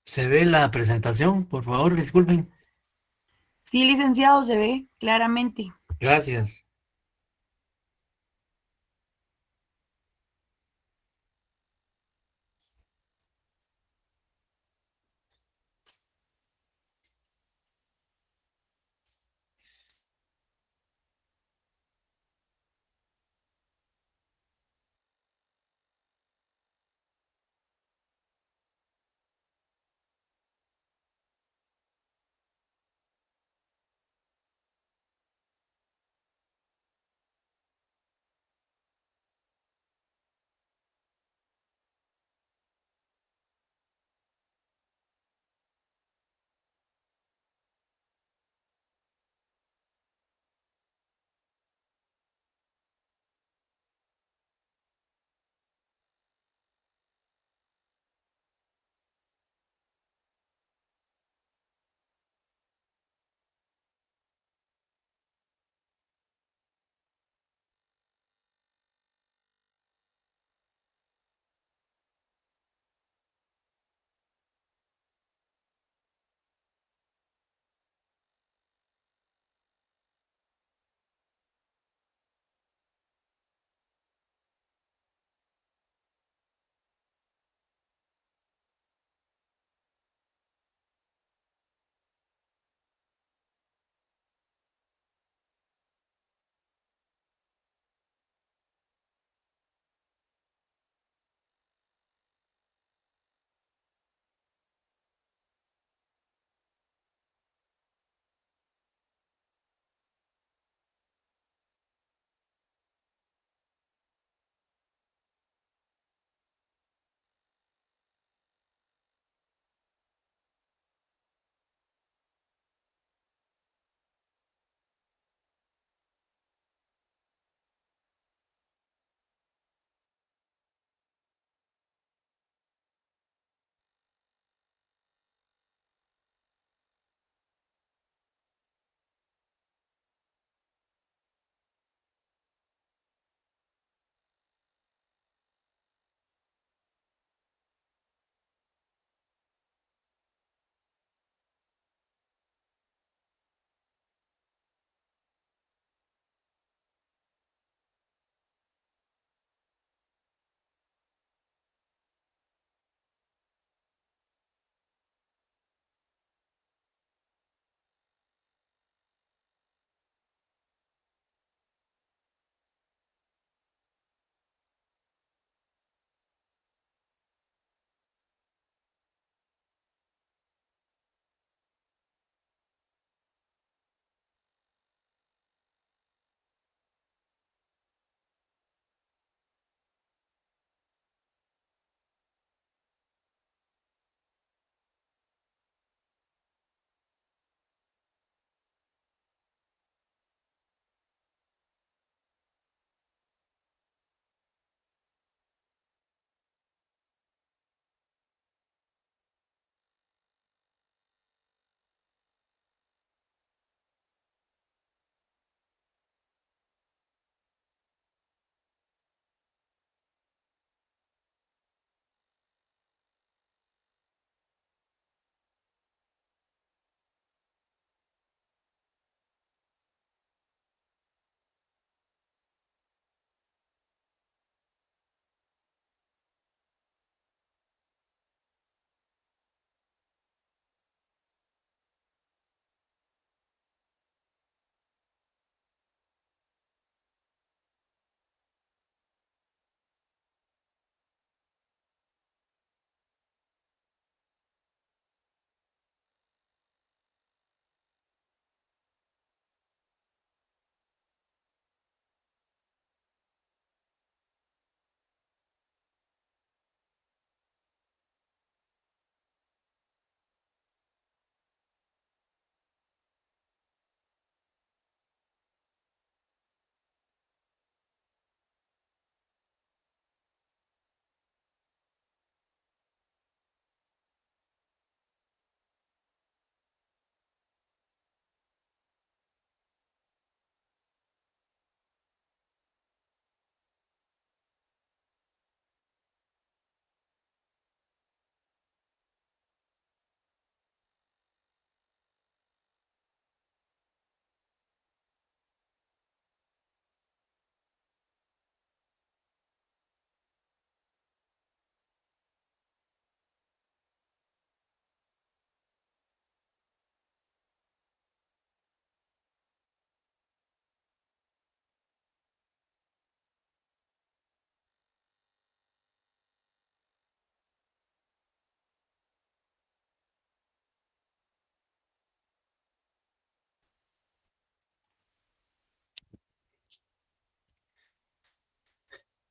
Se ve la presentación, por favor, disculpen. Sí, licenciado, se ve claramente. Gracias.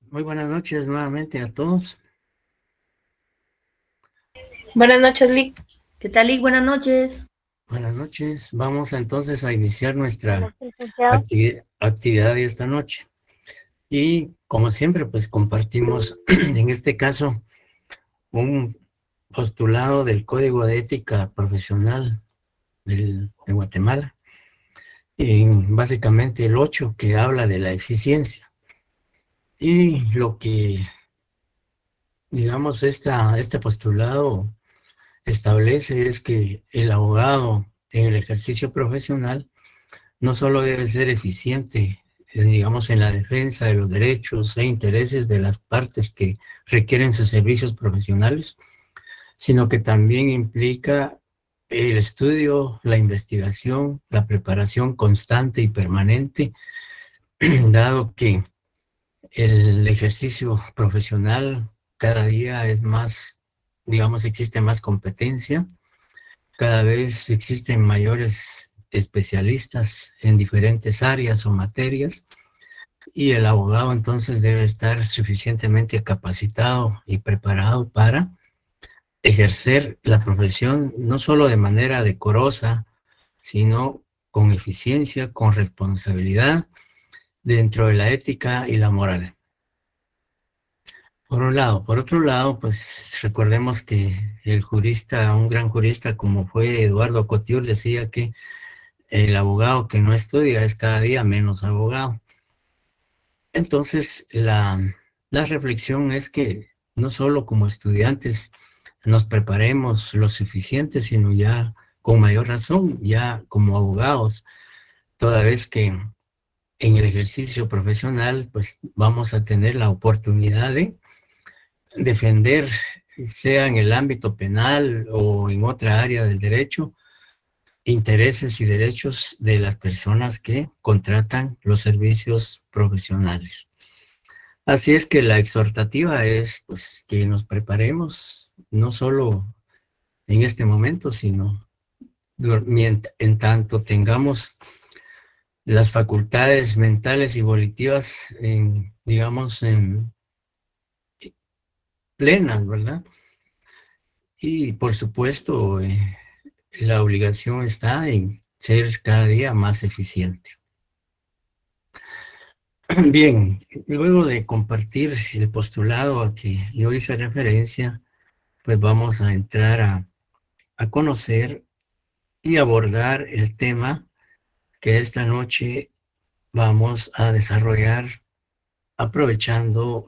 Muy buenas noches nuevamente a todos. Buenas noches, Lick. ¿Qué tal, Lick? Buenas noches. Buenas noches. Vamos entonces a iniciar nuestra Licenciado. actividad de esta noche. Y como siempre, pues compartimos en este caso un postulado del Código de Ética Profesional de Guatemala. Y básicamente el 8 que habla de la eficiencia. Y lo que, digamos, este postulado establece es que el abogado en el ejercicio profesional no solo debe ser eficiente, digamos, en la defensa de los derechos e intereses de las partes que requieren sus servicios profesionales, sino que también implica el estudio, la investigación, la preparación constante y permanente, dado que el ejercicio profesional cada día es más, digamos, existe más competencia, cada vez existen mayores especialistas en diferentes áreas o materias y el abogado entonces debe estar suficientemente capacitado y preparado para ejercer la profesión no solo de manera decorosa, sino con eficiencia, con responsabilidad, dentro de la ética y la moral. Por un lado. Por otro lado, pues recordemos que el jurista, un gran jurista como fue Eduardo Couture, decía que el abogado que no estudia es cada día menos abogado. Entonces, la reflexión es que no solo como estudiantes nos preparemos lo suficiente, sino ya con mayor razón, ya como abogados, toda vez que en el ejercicio profesional, pues vamos a tener la oportunidad de defender, sea en el ámbito penal o en otra área del derecho, intereses y derechos de las personas que contratan los servicios profesionales. Así es que la exhortativa es pues, que nos preparemos no solo en este momento, sino en tanto tengamos las facultades mentales y volitivas, digamos, en plenas, ¿verdad? Y por supuesto, la obligación está en ser cada día más eficiente. Bien, luego de compartir el postulado a que yo hice referencia, pues vamos a entrar a conocer y abordar el tema que esta noche vamos a desarrollar aprovechando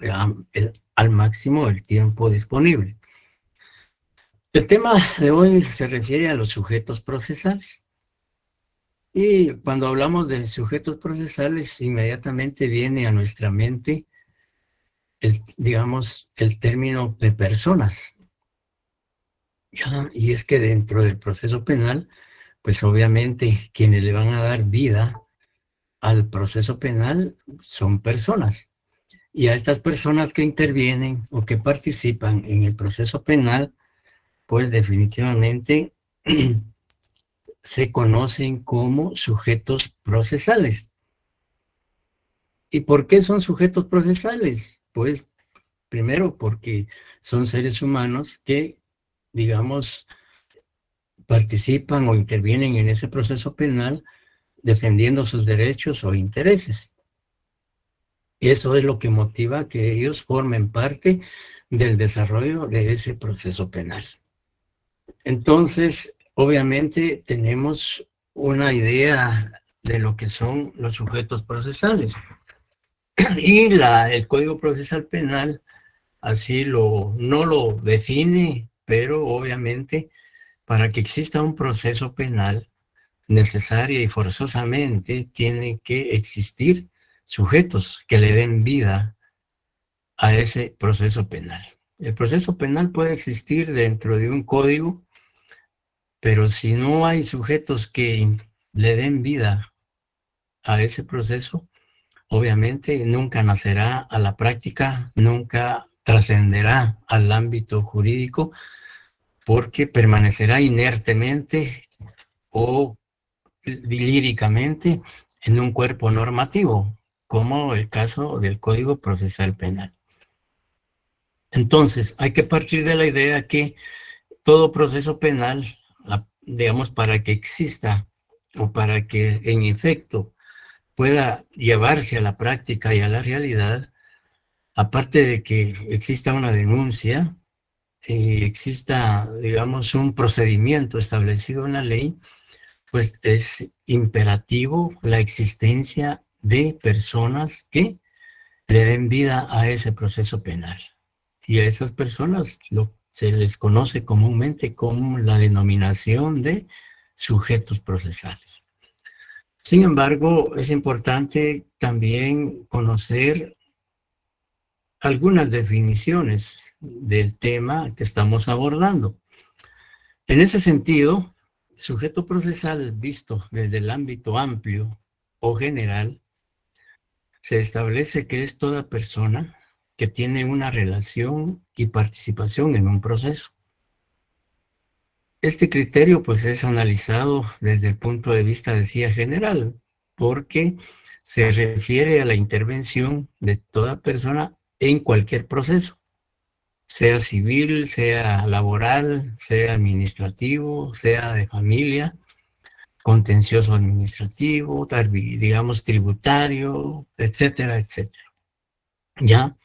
al máximo el tiempo disponible. El tema de hoy se refiere a los sujetos procesales. Y cuando hablamos de sujetos procesales, inmediatamente viene a nuestra mente digamos, el término de personas. ¿Ya? Y es que dentro del proceso penal, pues obviamente quienes le van a dar vida al proceso penal son personas. Y a estas personas que intervienen o que participan en el proceso penal, pues definitivamente se conocen como sujetos procesales. ¿Y por qué son sujetos procesales? Pues primero porque son seres humanos que, digamos, participan o intervienen en ese proceso penal defendiendo sus derechos o intereses. Y eso es lo que motiva que ellos formen parte del desarrollo de ese proceso penal. Entonces, obviamente tenemos una idea de lo que son los sujetos procesales. Y el Código Procesal Penal así no lo define, pero obviamente para que exista un proceso penal, necesaria y forzosamente tiene que existir sujetos que le den vida a ese proceso penal. El proceso penal puede existir dentro de un código, pero si no hay sujetos que le den vida a ese proceso, obviamente nunca nacerá a la práctica, nunca trascenderá al ámbito jurídico, porque permanecerá inertemente o líricamente en un cuerpo normativo, como el caso del Código Procesal Penal. Entonces, hay que partir de la idea que todo proceso penal, digamos, para que exista o para que en efecto pueda llevarse a la práctica y a la realidad, aparte de que exista una denuncia, exista, digamos, un procedimiento establecido en la ley, pues es imperativo la existencia de personas que le den vida a ese proceso penal. Y a esas personas se les conoce comúnmente como la denominación de sujetos procesales. Sin embargo, es importante también conocer algunas definiciones del tema que estamos abordando. En ese sentido, sujeto procesal visto desde el ámbito amplio o general, se establece que es toda persona que tiene una relación y participación en un proceso. Este criterio pues es analizado desde el punto de vista, decía, general, porque se refiere a la intervención de toda persona en cualquier proceso, sea civil, sea laboral, sea administrativo, sea de familia, contencioso administrativo, digamos tributario, etcétera, etcétera. Ya,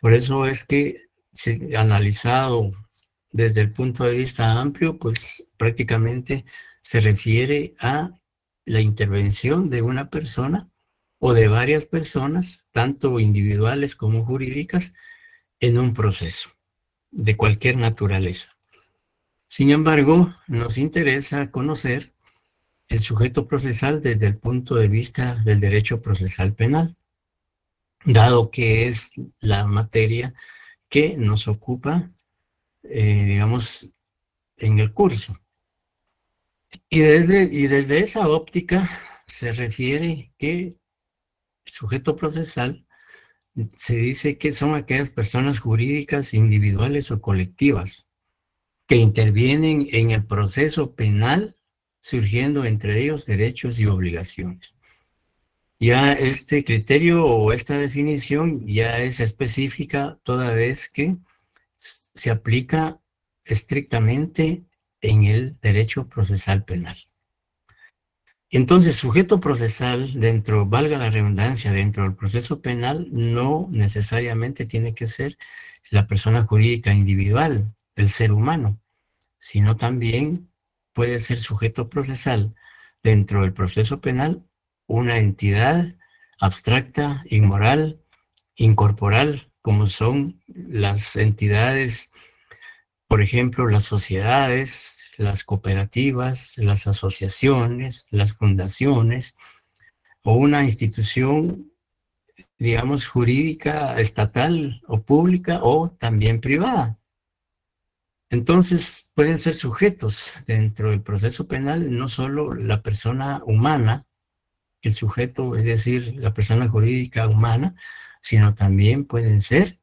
por eso es que analizado desde el punto de vista amplio, pues prácticamente se refiere a la intervención de una persona o de varias personas, tanto individuales como jurídicas, en un proceso de cualquier naturaleza. Sin embargo, nos interesa conocer el sujeto procesal desde el punto de vista del derecho procesal penal, dado que es la materia que nos ocupa, digamos, en el curso. Y desde esa óptica se refiere que el sujeto procesal se dice que son aquellas personas jurídicas, individuales o colectivas que intervienen en el proceso penal, surgiendo entre ellos derechos y obligaciones. Ya este criterio o esta definición ya es específica toda vez que se aplica estrictamente en el derecho procesal penal. Entonces, sujeto procesal dentro, valga la redundancia, dentro del proceso penal, no necesariamente tiene que ser la persona jurídica individual, el ser humano, sino también puede ser sujeto procesal dentro del proceso penal una entidad abstracta, inmoral, incorporal, como son las entidades, por ejemplo, las sociedades, las cooperativas, las asociaciones, las fundaciones, o una institución, digamos, jurídica, estatal o pública, o también privada. Entonces, pueden ser sujetos dentro del proceso penal, no solo la persona humana, el sujeto, es decir, la persona jurídica humana, sino también pueden ser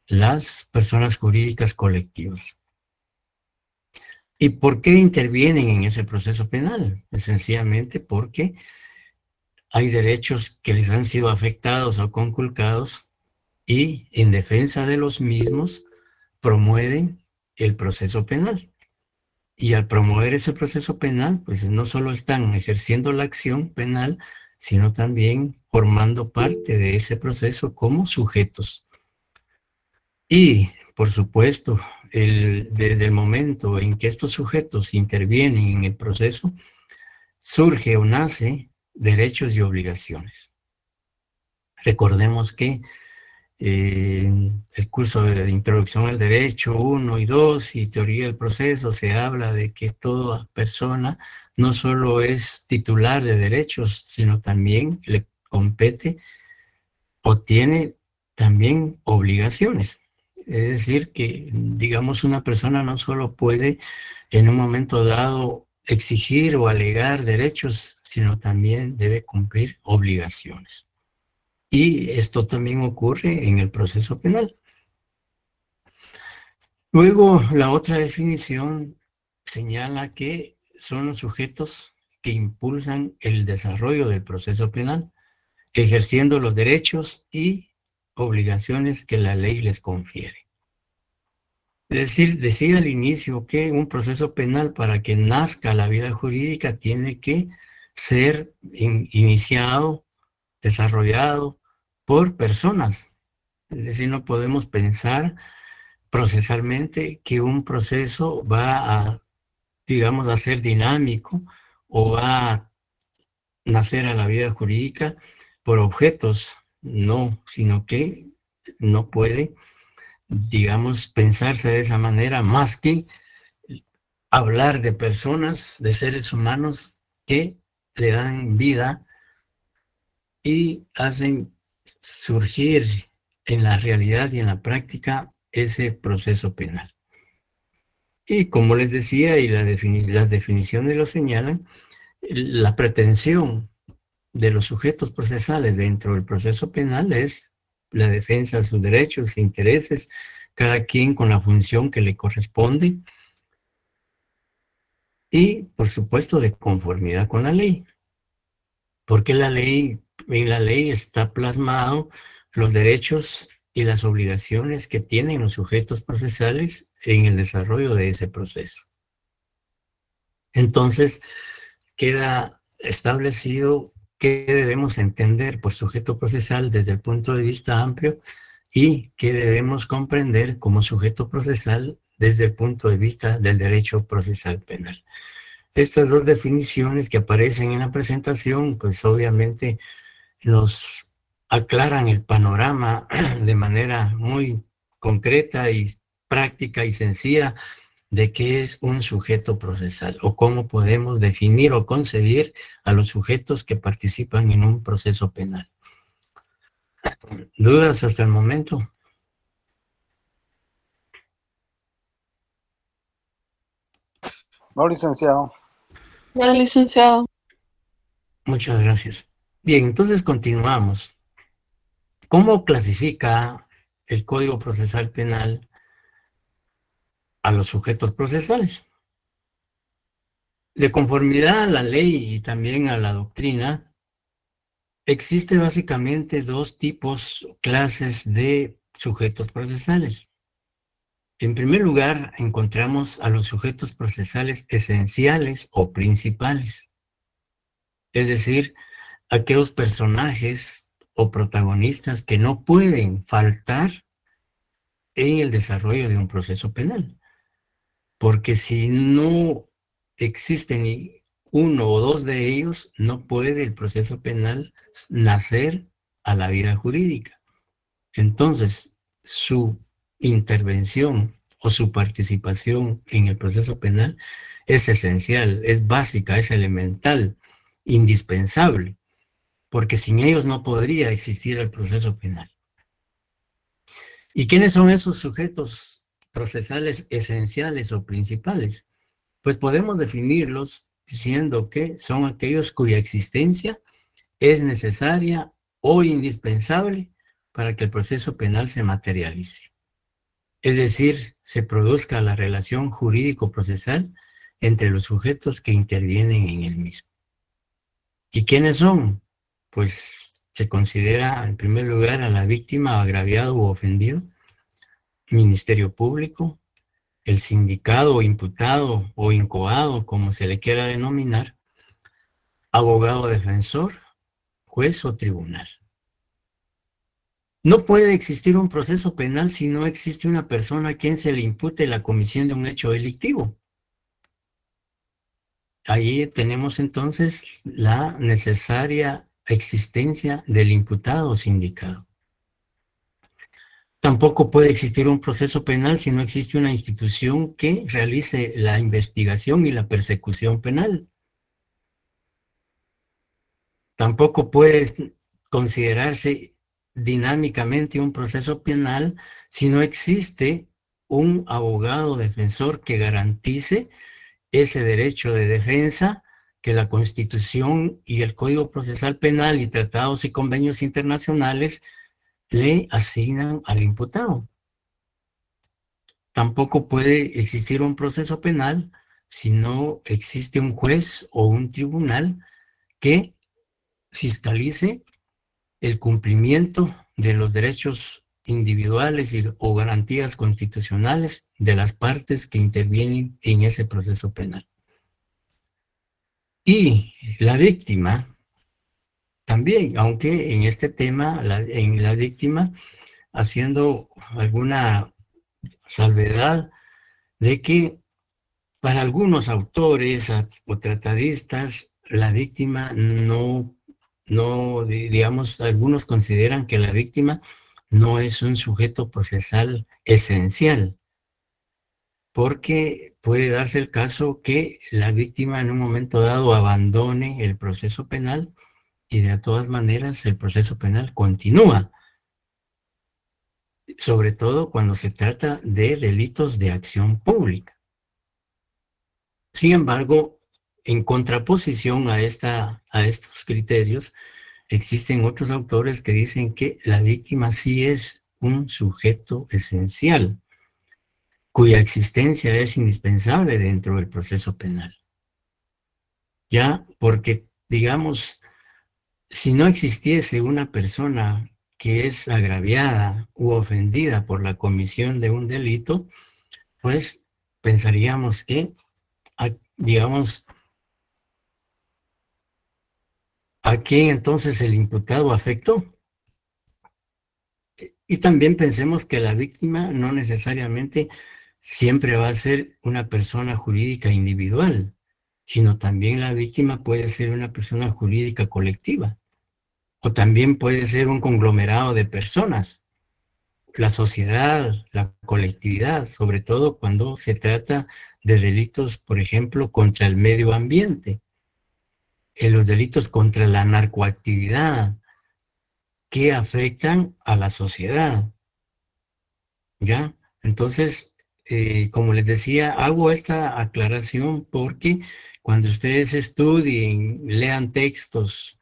las personas jurídicas colectivas. ¿Y por qué intervienen en ese proceso penal? Sencillamente porque hay derechos que les han sido afectados o conculcados y en defensa de los mismos promueven el proceso penal. Y al promover ese proceso penal, pues no solo están ejerciendo la acción penal, sino también formando parte de ese proceso como sujetos. Y, por supuesto, desde el momento en que estos sujetos intervienen en el proceso, surge o nace derechos y obligaciones. Recordemos que el curso de Introducción al Derecho 1 y 2 y Teoría del Proceso se habla de que toda persona no solo es titular de derechos, sino también le compete o tiene también obligaciones. Es decir, que, digamos, una persona no solo puede en un momento dado exigir o alegar derechos, sino también debe cumplir obligaciones. Y esto también ocurre en el proceso penal. Luego, la otra definición señala que son los sujetos que impulsan el desarrollo del proceso penal ejerciendo los derechos y obligaciones que la ley les confiere. Es decir, decía al inicio que un proceso penal, para que nazca la vida jurídica, tiene que ser iniciado, desarrollado por personas. Es decir, no podemos pensar procesalmente que un proceso va a, digamos, a ser dinámico o va a nacer a la vida jurídica por objetos. No, sino que no puede, digamos, pensarse de esa manera más que hablar de personas, de seres humanos que le dan vida y hacen surgir en la realidad y en la práctica ese proceso penal. Y como les decía, y las definiciones lo señalan, la pretensión de los sujetos procesales dentro del proceso penal es la defensa de sus derechos e intereses, cada quien con la función que le corresponde y, por supuesto, de conformidad con la ley. Porque en la ley está plasmado los derechos y las obligaciones que tienen los sujetos procesales en el desarrollo de ese proceso. Entonces, queda establecido qué debemos entender por sujeto procesal desde el punto de vista amplio y qué debemos comprender como sujeto procesal desde el punto de vista del derecho procesal penal. Estas dos definiciones que aparecen en la presentación, pues obviamente nos aclaran el panorama de manera muy concreta y práctica y sencilla de qué es un sujeto procesal o cómo podemos definir o concebir a los sujetos que participan en un proceso penal. ¿Dudas hasta el momento? No, licenciado. No, licenciado. Muchas gracias. Bien, entonces continuamos. ¿Cómo clasifica el Código Procesal Penal a los sujetos procesales? De conformidad a la ley y también a la doctrina, existe básicamente dos tipos, clases de sujetos procesales. En primer lugar, encontramos a los sujetos procesales esenciales o principales, es decir, aquellos personajes o protagonistas que no pueden faltar en el desarrollo de un proceso penal. Porque si no existen ni uno o dos de ellos, no puede el proceso penal nacer a la vida jurídica. Entonces, su intervención o su participación en el proceso penal es esencial, es básica, es elemental, indispensable, porque sin ellos no podría existir el proceso penal. ¿Y quiénes son esos sujetos procesales esenciales o principales? Pues podemos definirlos diciendo que son aquellos cuya existencia es necesaria o indispensable para que el proceso penal se materialice. Es decir, se produzca la relación jurídico-procesal entre los sujetos que intervienen en el mismo. ¿Y quiénes son? Pues se considera en primer lugar a la víctima, agraviado u ofendido, Ministerio Público, el sindicado, imputado o incoado, como se le quiera denominar, abogado defensor, juez o tribunal. No puede existir un proceso penal si no existe una persona a quien se le impute la comisión de un hecho delictivo. Ahí tenemos entonces la necesaria existencia del imputado o sindicado. Tampoco puede existir un proceso penal si no existe una institución que realice la investigación y la persecución penal. Tampoco puede considerarse dinámicamente un proceso penal si no existe un abogado defensor que garantice ese derecho de defensa que la Constitución y el Código Procesal Penal y tratados y convenios internacionales le asignan al imputado. Tampoco puede existir un proceso penal si no existe un juez o un tribunal que fiscalice el cumplimiento de los derechos individuales o garantías constitucionales de las partes que intervienen en ese proceso penal. Y la víctima también, aunque en este tema, en la víctima, haciendo alguna salvedad de que para algunos autores o tratadistas, la víctima digamos, algunos consideran que la víctima no es un sujeto procesal esencial, porque puede darse el caso que la víctima en un momento dado abandone el proceso penal y de todas maneras el proceso penal continúa, sobre todo cuando se trata de delitos de acción pública. Sin embargo, en contraposición a estos criterios, existen otros autores que dicen que la víctima sí es un sujeto esencial, cuya existencia es indispensable dentro del proceso penal. Ya, porque, digamos, si no existiese una persona que es agraviada u ofendida por la comisión de un delito, pues pensaríamos que, digamos, ¿a quién entonces el imputado afectó? Y también pensemos que la víctima no necesariamente siempre va a ser una persona jurídica individual, sino también la víctima puede ser una persona jurídica colectiva, o también puede ser un conglomerado de personas, la sociedad, la colectividad, sobre todo cuando se trata de delitos, por ejemplo, contra el medio ambiente, los delitos contra la narcoactividad, que afectan a la sociedad, ¿ya? Entonces, como les decía, hago esta aclaración porque cuando ustedes estudien, lean textos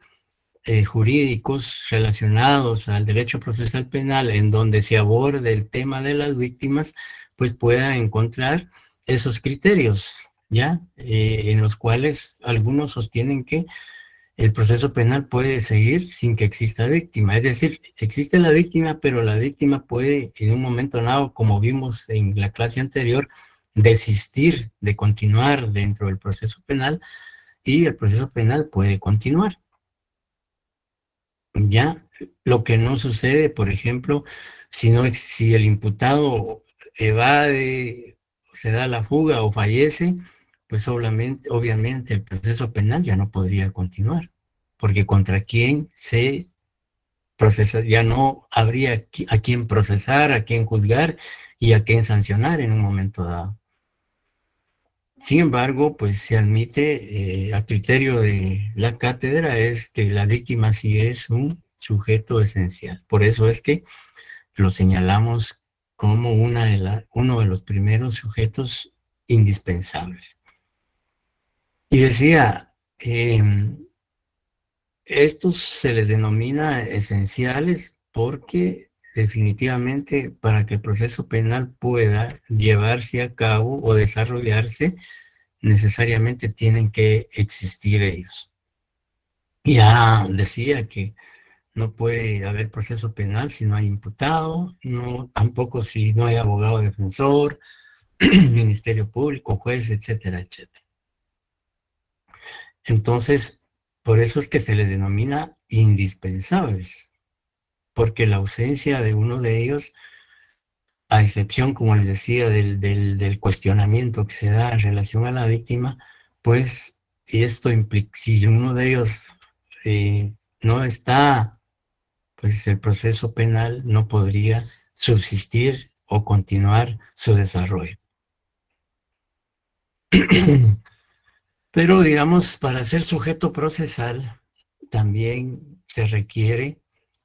jurídicos relacionados al derecho procesal penal en donde se aborde el tema de las víctimas, pues puedan encontrar esos criterios, ¿ya? En los cuales algunos sostienen que el proceso penal puede seguir sin que exista víctima. Es decir, existe la víctima, pero la víctima puede en un momento dado, como vimos en la clase anterior, desistir de continuar dentro del proceso penal y el proceso penal puede continuar. Ya, lo que no sucede, por ejemplo, si el imputado evade, se da la fuga o fallece, pues obviamente el proceso penal ya no podría continuar, porque contra quién se procesa, ya no habría a quién procesar, a quién juzgar y a quién sancionar en un momento dado. Sin embargo, pues se admite a criterio de la cátedra es que la víctima sí es un sujeto esencial. Por eso es que lo señalamos como uno de los primeros sujetos indispensables. Y decía, estos se les denomina esenciales porque definitivamente para que el proceso penal pueda llevarse a cabo o desarrollarse, necesariamente tienen que existir ellos. Ya decía que no puede haber proceso penal si no hay imputado, tampoco si no hay abogado defensor, ministerio público, juez, etcétera, etcétera. Entonces, por eso es que se les denomina indispensables, porque la ausencia de uno de ellos, a excepción, como les decía, del cuestionamiento que se da en relación a la víctima, pues esto implica, si uno de ellos no está, pues el proceso penal no podría subsistir o continuar su desarrollo. Pero, digamos, para ser sujeto procesal, también se requiere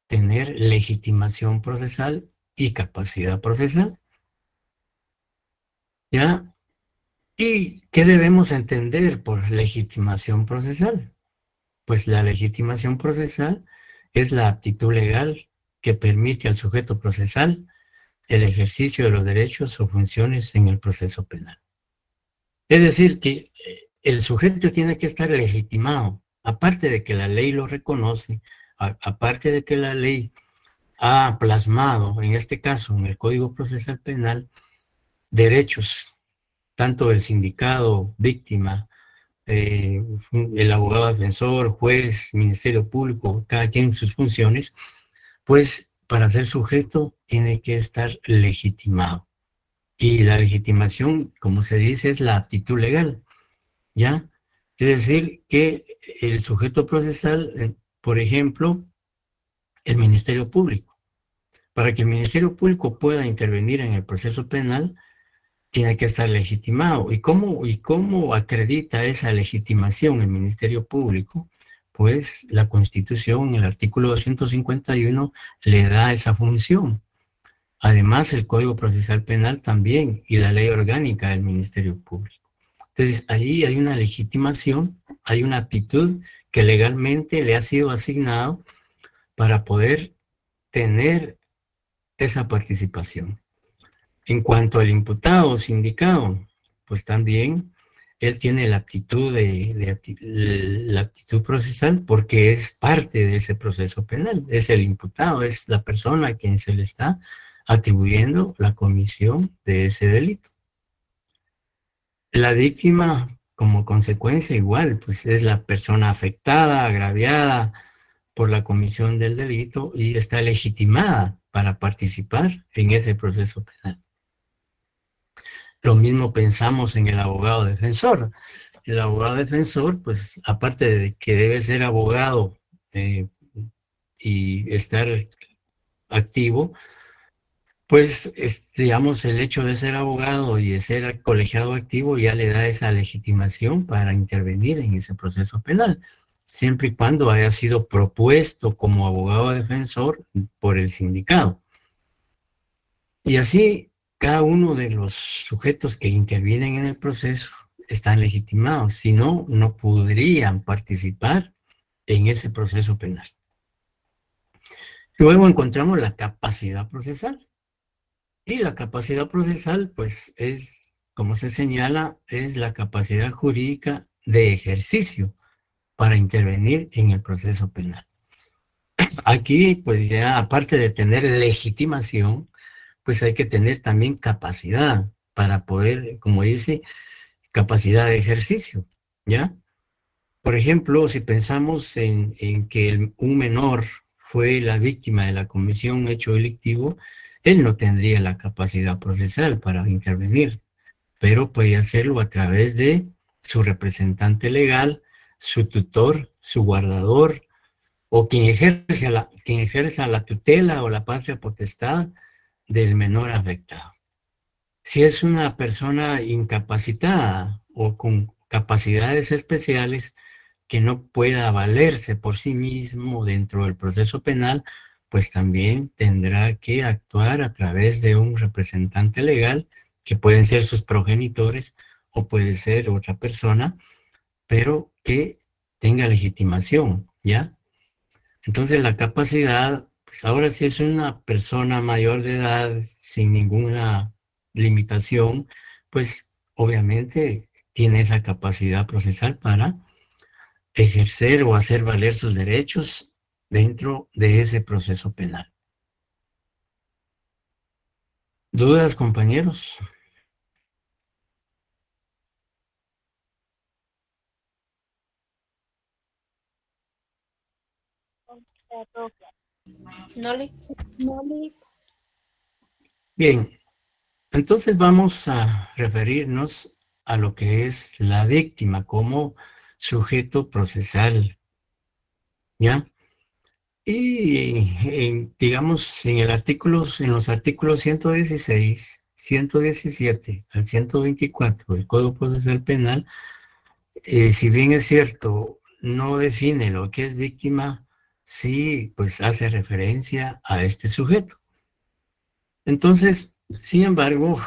tener legitimación procesal y capacidad procesal. ¿Ya? ¿Y qué debemos entender por legitimación procesal? Pues la legitimación procesal es la aptitud legal que permite al sujeto procesal el ejercicio de los derechos o funciones en el proceso penal. Es decir, que el sujeto tiene que estar legitimado, aparte de que la ley lo reconoce, aparte de que la ley ha plasmado, en este caso, en el Código Procesal Penal, derechos, tanto del sindicado, víctima, el abogado defensor, juez, Ministerio Público, cada quien en sus funciones, pues para ser sujeto tiene que estar legitimado. Y la legitimación, como se dice, es la aptitud legal, ¿ya? Es decir, que el sujeto procesal, por ejemplo, el Ministerio Público, para que el Ministerio Público pueda intervenir en el proceso penal, tiene que estar legitimado. ¿Y cómo acredita esa legitimación el Ministerio Público? Pues la Constitución, el artículo 251, le da esa función. Además, el Código Procesal Penal también y la Ley Orgánica del Ministerio Público. Entonces, ahí hay una legitimación, hay una aptitud que legalmente le ha sido asignado para poder tener esa participación. En cuanto al imputado o sindicado, pues también él tiene la aptitud la aptitud procesal porque es parte de ese proceso penal. Es el imputado, es la persona a quien se le está atribuyendo la comisión de ese delito. La víctima, como consecuencia, igual, pues es la persona afectada, agraviada por la comisión del delito y está legitimada para participar en ese proceso penal. Lo mismo pensamos en el abogado defensor. El abogado defensor, pues aparte de que debe ser abogado y estar activo, pues digamos el hecho de ser abogado y de ser colegiado activo ya le da esa legitimación para intervenir en ese proceso penal, siempre y cuando haya sido propuesto como abogado defensor por el sindicado. Y así cada uno de los sujetos que intervienen en el proceso están legitimados, si no, no podrían participar en ese proceso penal. Luego encontramos la capacidad procesal. Y la capacidad procesal, pues es, como se señala, es la capacidad jurídica de ejercicio para intervenir en el proceso penal. Aquí, pues ya aparte de tener legitimación, pues hay que tener también capacidad para poder, como dice, capacidad de ejercicio, ¿ya? Por ejemplo, si pensamos en que un menor fue la víctima de la comisión de un hecho delictivo, él no tendría la capacidad procesal para intervenir, pero puede hacerlo a través de su representante legal, su tutor, su guardador, o quien ejerza la tutela o la patria potestad del menor afectado. Si es una persona incapacitada o con capacidades especiales que no pueda valerse por sí mismo dentro del proceso penal, pues también tendrá que actuar a través de un representante legal, que pueden ser sus progenitores o puede ser otra persona, pero que tenga legitimación, ¿ya? Entonces la capacidad, pues ahora si es una persona mayor de edad sin ninguna limitación, pues obviamente tiene esa capacidad procesal para ejercer o hacer valer sus derechos dentro de ese proceso penal. ¿Dudas, compañeros? Bien, entonces vamos a referirnos a lo que es la víctima como sujeto procesal, ¿ya? Y digamos, en los artículos 116, 117 al 124 del Código Procesal Penal, si bien es cierto, no define lo que es víctima, sí, pues hace referencia a este sujeto. Entonces, sin embargo,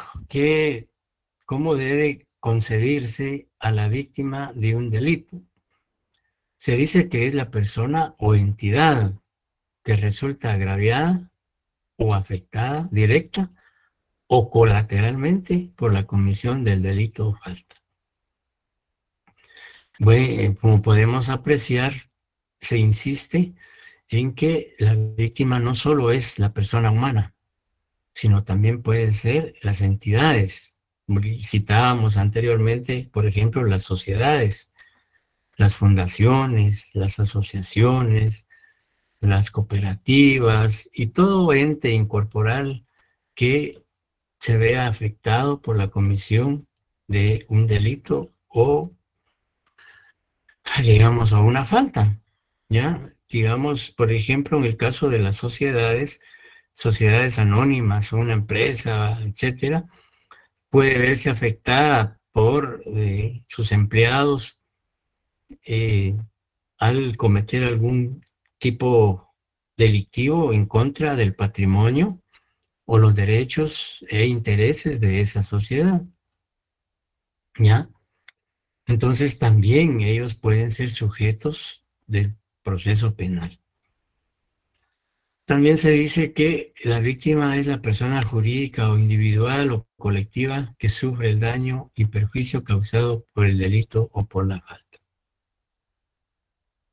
¿cómo debe concebirse a la víctima de un delito? Se dice que es la persona o entidad que resulta agraviada o afectada directa o colateralmente por la comisión del delito o falta. Bueno, como podemos apreciar, se insiste en que la víctima no solo es la persona humana, sino también pueden ser las entidades. Citábamos anteriormente, por ejemplo, las sociedades, las fundaciones, las asociaciones, las cooperativas y todo ente incorporal que se vea afectado por la comisión de un delito o, digamos, o una falta, ¿ya? Digamos, por ejemplo, en el caso de las sociedades anónimas, una empresa, etcétera, puede verse afectada por sus empleados al cometer algún tipo delictivo en contra del patrimonio o los derechos e intereses de esa sociedad, ¿ya? Entonces también ellos pueden ser sujetos del proceso penal. También se dice que la víctima es la persona jurídica o individual o colectiva que sufre el daño y perjuicio causado por el delito o por la falta.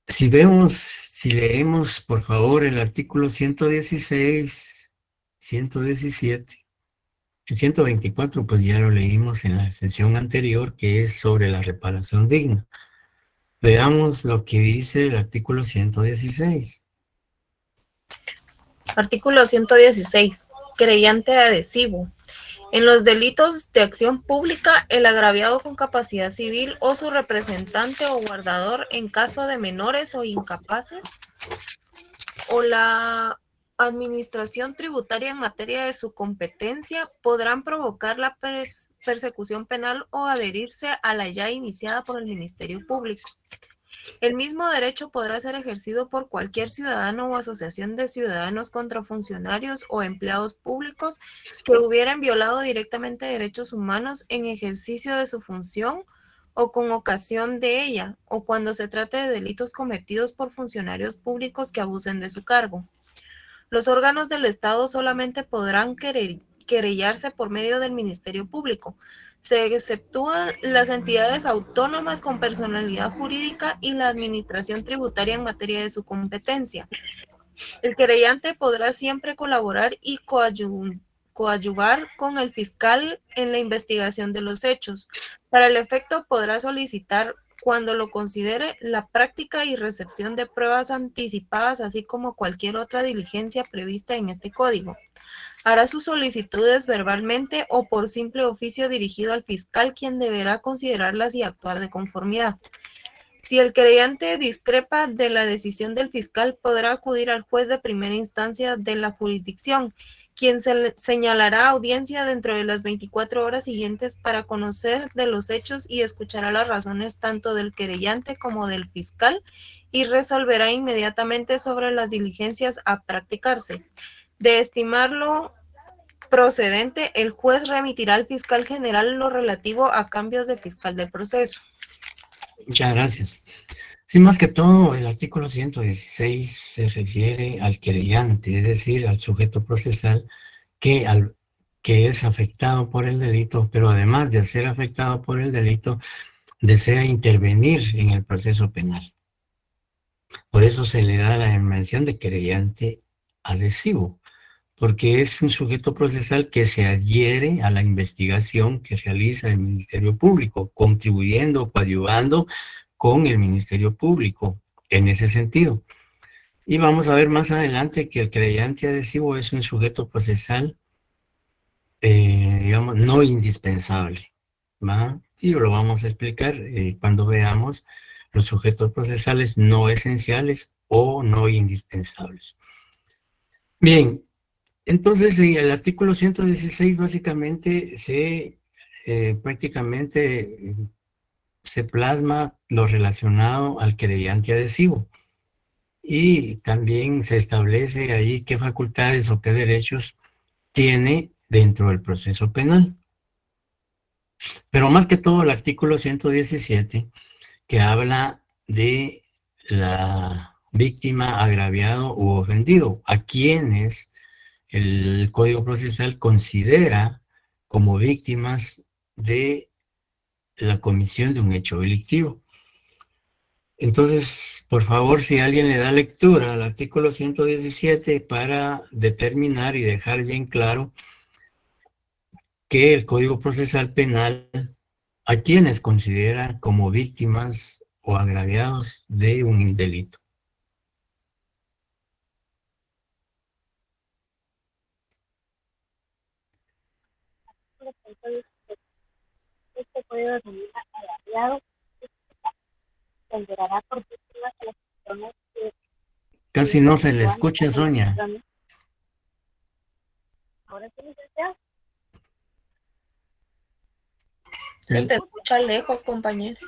Si leemos, por favor, el artículo 116, 117, el 124, pues ya lo leímos en la sesión anterior, que es sobre la reparación digna. Veamos lo que dice el artículo 116. Artículo 116. Creyente adhesivo. En los delitos de acción pública, el agraviado con capacidad civil o su representante o guardador en caso de menores o incapaces, o la administración tributaria en materia de su competencia, podrán provocar la persecución penal o adherirse a la ya iniciada por el Ministerio Público. El mismo derecho podrá ser ejercido por cualquier ciudadano o asociación de ciudadanos contra funcionarios o empleados públicos que hubieran violado directamente derechos humanos en ejercicio de su función o con ocasión de ella, o cuando se trate de delitos cometidos por funcionarios públicos que abusen de su cargo. Los órganos del Estado solamente podrán querellarse por medio del Ministerio Público. Se exceptúan las entidades autónomas con personalidad jurídica y la administración tributaria en materia de su competencia. El querellante podrá siempre colaborar y coadyuvar con el fiscal en la investigación de los hechos. Para el efecto podrá solicitar, cuando lo considere, la práctica y recepción de pruebas anticipadas, así como cualquier otra diligencia prevista en este código. Hará sus solicitudes verbalmente o por simple oficio dirigido al fiscal, quien deberá considerarlas y actuar de conformidad. Si el querellante discrepa de la decisión del fiscal, podrá acudir al juez de primera instancia de la jurisdicción, quien señalará audiencia dentro de las 24 horas siguientes para conocer de los hechos y escuchará las razones tanto del querellante como del fiscal y resolverá inmediatamente sobre las diligencias a practicarse. De estimarlo procedente, el juez remitirá al fiscal general lo relativo a cambios de fiscal del proceso. Muchas gracias. Sí, más que todo, el artículo 116 se refiere al querellante, es decir, al sujeto procesal que es afectado por el delito, pero además de ser afectado por el delito, desea intervenir en el proceso penal. Por eso se le da la mención de querellante adhesivo, porque es un sujeto procesal que se adhiere a la investigación que realiza el Ministerio Público, contribuyendo, coadyuvando con el Ministerio Público en ese sentido. Y vamos a ver más adelante que el querellante adhesivo es un sujeto procesal, digamos, no indispensable, ¿va? Y lo vamos a explicar cuando veamos los sujetos procesales no esenciales o no indispensables. Bien. Entonces, el artículo 116 básicamente prácticamente se plasma lo relacionado al querellante adhesivo y también se establece ahí qué facultades o qué derechos tiene dentro del proceso penal. Pero más que todo el artículo 117 que habla de la víctima, agraviado u ofendido, a quienes el Código Procesal considera como víctimas de la comisión de un hecho delictivo. Entonces, por favor, si alguien le da lectura al artículo 117 para determinar y dejar bien claro que el Código Procesal Penal a quienes considera como víctimas o agraviados de un delito. Este código denomina agraviado, considerará por víctimas a las personas que Casi no se le escucha, Sonia. ahora sí, licenciado. Se te escucha lejos, compañero.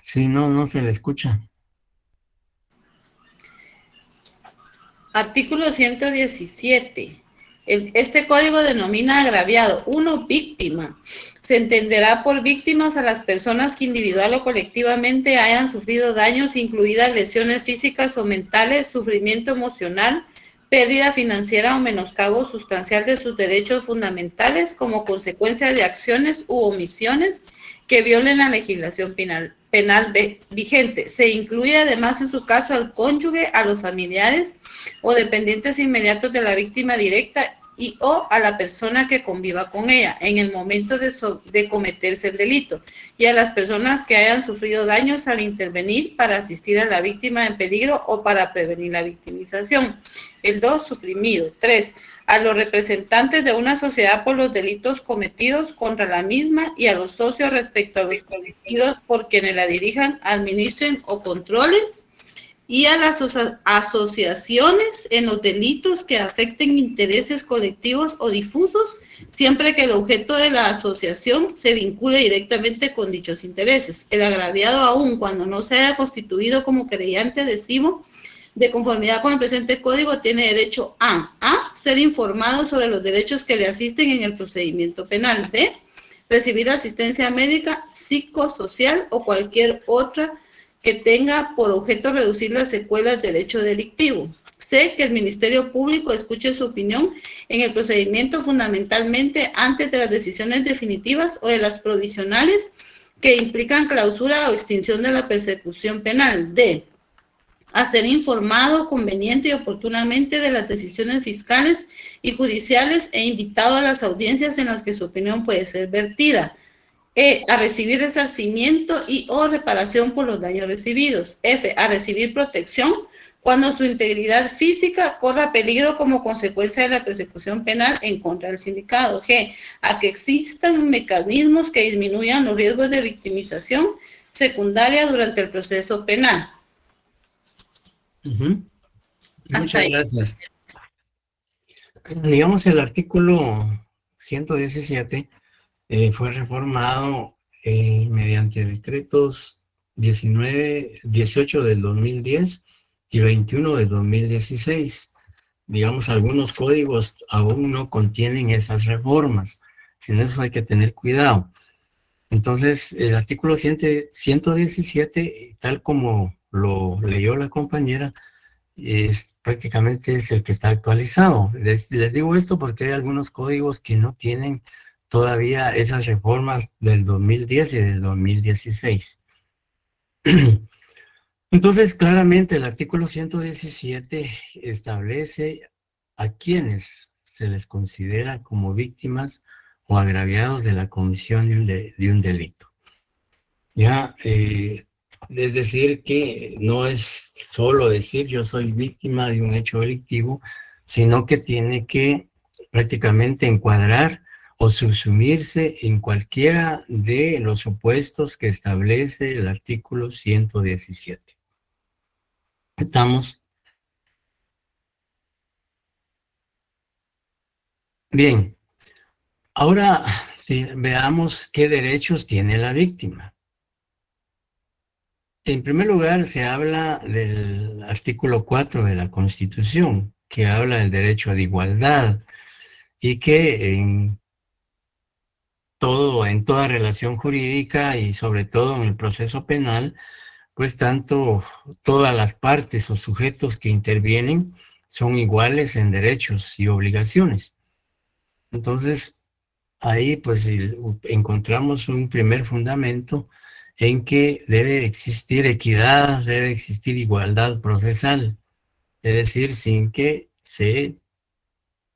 Sí, no se le escucha. Artículo 117. Este código denomina agraviado. 1. Víctima. Se entenderá por víctimas a las personas que individual o colectivamente hayan sufrido daños, incluidas lesiones físicas o mentales, sufrimiento emocional, pérdida financiera o menoscabo sustancial de sus derechos fundamentales como consecuencia de acciones u omisiones que violen la legislación penal vigente. Se incluye además en su caso al cónyuge, a los familiares o dependientes inmediatos de la víctima directa y o a la persona que conviva con ella en el momento de cometerse el delito, y a las personas que hayan sufrido daños al intervenir para asistir a la víctima en peligro o para prevenir la victimización. El 2, suprimido. 3, a los representantes de una sociedad por los delitos cometidos contra la misma y a los socios respecto a los cometidos por quienes la dirijan, administren o controlen, y a las asociaciones en los delitos que afecten intereses colectivos o difusos, siempre que el objeto de la asociación se vincule directamente con dichos intereses. El agraviado, aun cuando no se haya constituido como querellante adhesivo, de conformidad con el presente código, tiene derecho a ser informado sobre los derechos que le asisten en el procedimiento penal. B, recibir asistencia médica, psicosocial o cualquier otra que tenga por objeto reducir las secuelas del hecho delictivo. C, que el Ministerio Público escuche su opinión en el procedimiento, fundamentalmente antes de las decisiones definitivas o de las provisionales que implican clausura o extinción de la persecución penal. D, a ser informado conveniente y oportunamente de las decisiones fiscales y judiciales e invitado a las audiencias en las que su opinión puede ser vertida. E, a recibir resarcimiento y o reparación por los daños recibidos. F, a recibir protección cuando su integridad física corra peligro como consecuencia de la persecución penal en contra del sindicado. G, a que existan mecanismos que disminuyan los riesgos de victimización secundaria durante el proceso penal. Muchas gracias. Digamos, el artículo 117 fue reformado mediante decretos 18 del 2010 y 21 del 2016. Digamos, algunos códigos aún no contienen esas reformas. En eso hay que tener cuidado. Entonces, el artículo 117, tal como lo leyó la compañera, prácticamente es el que está actualizado. Les digo esto porque hay algunos códigos que no tienen todavía esas reformas del 2010 y del 2016. Entonces, claramente el artículo 117 establece a quienes se les considera como víctimas o agraviados de la comisión de un delito. Ya, es decir, que no es solo decir yo soy víctima de un hecho delictivo, sino que tiene que prácticamente encuadrar o subsumirse en cualquiera de los supuestos que establece el artículo 117. ¿Estamos? Bien. Ahora veamos qué derechos tiene la víctima. En primer lugar, se habla del artículo 4 de la Constitución, que habla del derecho de igualdad y que en toda relación jurídica y sobre todo en el proceso penal, pues tanto todas las partes o sujetos que intervienen son iguales en derechos y obligaciones. Entonces, ahí pues encontramos un primer fundamento en que debe existir equidad, debe existir igualdad procesal, es decir, sin que se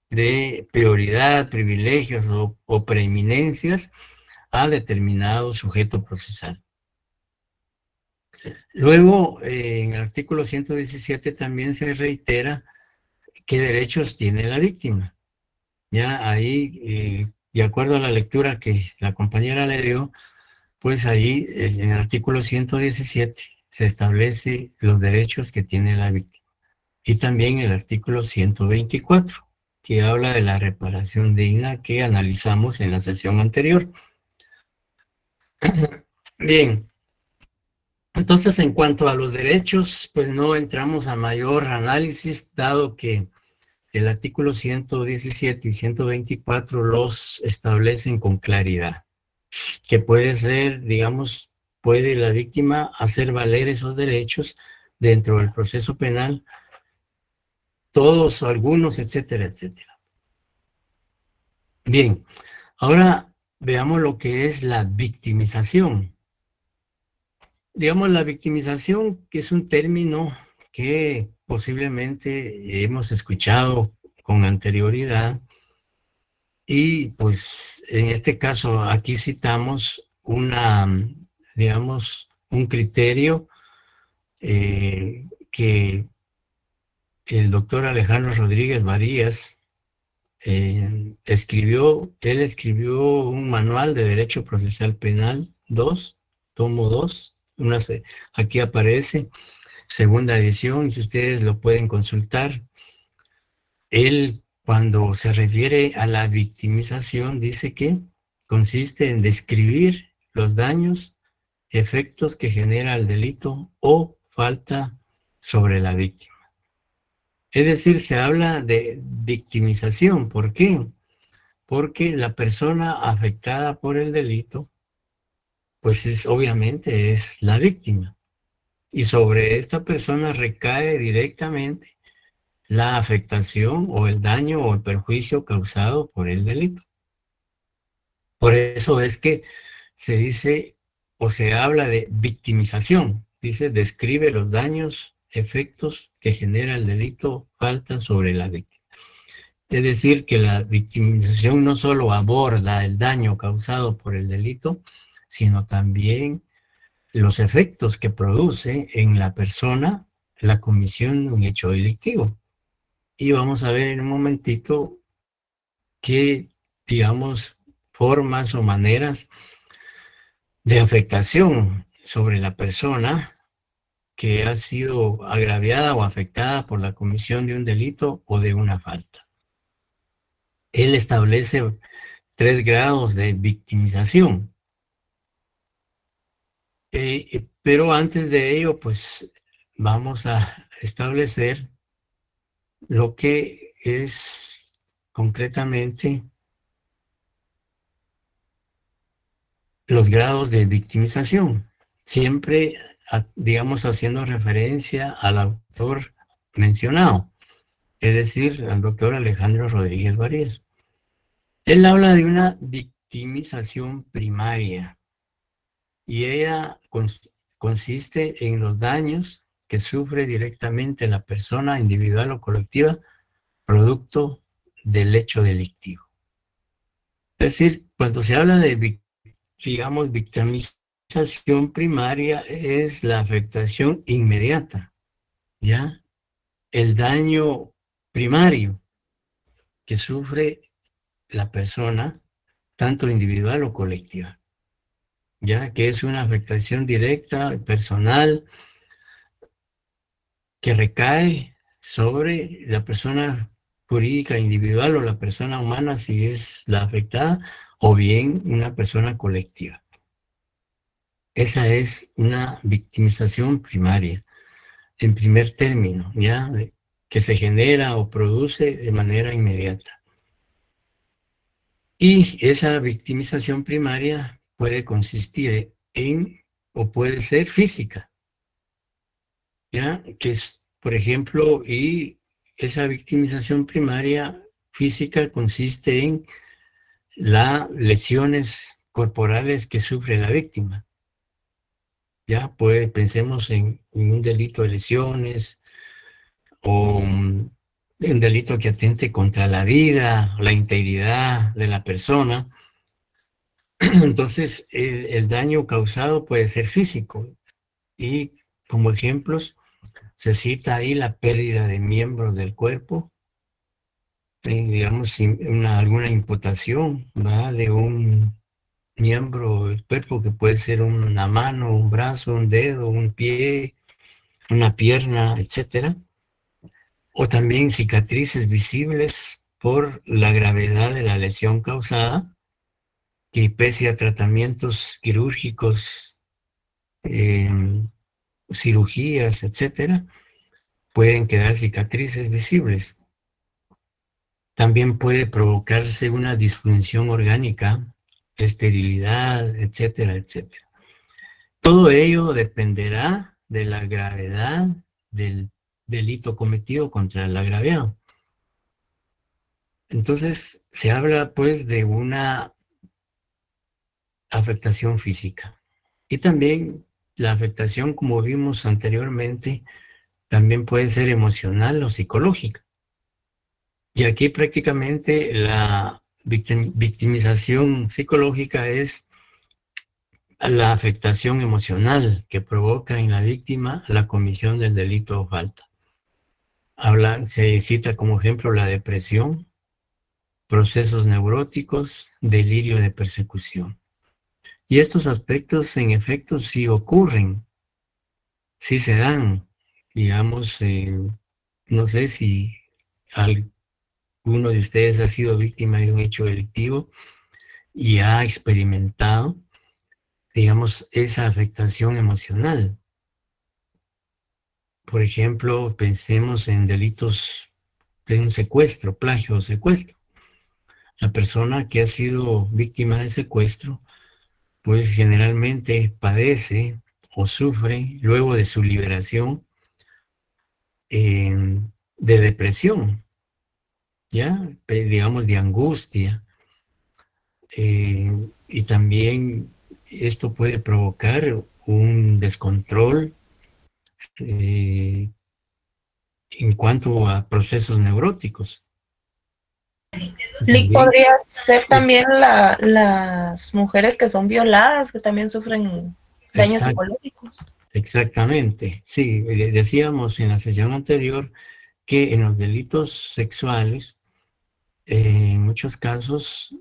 dé prioridad, privilegios o preeminencias a determinado sujeto procesal. Luego, en el artículo 117 también se reitera qué derechos tiene la víctima. Ya ahí, de acuerdo a la lectura que la compañera le dio, pues ahí en el artículo 117 se establece los derechos que tiene la víctima. Y también el artículo 124, que habla de la reparación digna que analizamos en la sesión anterior. Bien, entonces en cuanto a los derechos, pues no entramos a mayor análisis, dado que el artículo 117 y 124 los establecen con claridad, que puede ser, digamos, puede la víctima hacer valer esos derechos dentro del proceso penal, todos, algunos, etcétera, etcétera. Bien, ahora veamos lo que es la victimización. Digamos, la victimización, que es un término que posiblemente hemos escuchado con anterioridad, y pues en este caso aquí citamos digamos, un criterio que el doctor Alejandro Rodríguez Varías escribió. Él escribió un manual de Derecho Procesal Penal 2, tomo 2, aquí aparece, segunda edición, si ustedes lo pueden consultar. Él, cuando se refiere a la victimización, dice que consiste en describir los daños, efectos que genera el delito o falta sobre la víctima. Es decir, se habla de victimización. ¿Por qué? Porque la persona afectada por el delito, pues obviamente es la víctima. Y sobre esta persona recae directamente la afectación o el daño o el perjuicio causado por el delito. Por eso es que se dice o se habla de victimización. Dice, describe los daños, efectos que genera el delito, falta sobre la víctima. Es decir, que la victimización no solo aborda el daño causado por el delito, sino también los efectos que produce en la persona la comisión de un hecho delictivo. Y vamos a ver en un momentito qué, digamos, formas o maneras de afectación sobre la persona que ha sido agraviada o afectada por la comisión de un delito o de una falta. Él establece 3 grados de victimización. Pero antes de ello, pues vamos a establecer lo que es concretamente los grados de victimización, siempre, digamos, haciendo referencia al autor mencionado, es decir, al doctor Alejandro Rodríguez Varías. Él habla de una victimización primaria y ella consiste en los daños que sufre directamente la persona individual o colectiva producto del hecho delictivo. Es decir, cuando se habla de, digamos, victimización primaria, es la afectación inmediata, ¿ya? El daño primario que sufre la persona, tanto individual o colectiva, ¿ya? Que es una afectación directa, personal, que recae sobre la persona jurídica individual o la persona humana si es la afectada, o bien una persona colectiva. Esa es una victimización primaria, en primer término, ¿ya? Que se genera o produce de manera inmediata. Y esa victimización primaria puede consistir en, o puede ser física, ¿ya? Que es, por ejemplo, y esa victimización primaria física consiste en las lesiones corporales que sufre la víctima. Ya, pues pensemos en un delito de lesiones o un delito que atente contra la vida, la integridad de la persona. Entonces, el daño causado puede ser físico. Y como ejemplos, se cita ahí la pérdida de miembros del cuerpo, digamos, alguna imputación, ¿verdad?, de un miembro del cuerpo que puede ser una mano, un brazo, un dedo, un pie, una pierna, etcétera. O también cicatrices visibles por la gravedad de la lesión causada, que pese a tratamientos quirúrgicos, cirugías, etcétera, pueden quedar cicatrices visibles. También puede provocarse una disfunción orgánica, esterilidad, etcétera, etcétera. Todo ello dependerá de la gravedad del delito cometido contra el agraviado. Entonces, se habla pues de una afectación física. Y también la afectación, como vimos anteriormente, también puede ser emocional o psicológica. Y aquí prácticamente la victimización psicológica es la afectación emocional que provoca en la víctima la comisión del delito o falta. Se cita como ejemplo la depresión, procesos neuróticos, delirio de persecución. Y estos aspectos, en efecto, sí ocurren, sí se dan. Digamos, no sé si alguno de ustedes ha sido víctima de un hecho delictivo y ha experimentado, digamos, esa afectación emocional. Por ejemplo, pensemos en delitos de un secuestro, plagio o secuestro. La persona que ha sido víctima de secuestro, pues generalmente padece o sufre, luego de su liberación, de depresión, ¿ya? Digamos, de angustia. Y también esto puede provocar un descontrol en cuanto a procesos neuróticos. Lick, podría ser también las mujeres que son violadas, que también sufren daños psicológicos. Exactamente, sí, decíamos en la sesión anterior que en los delitos sexuales, en muchos casos,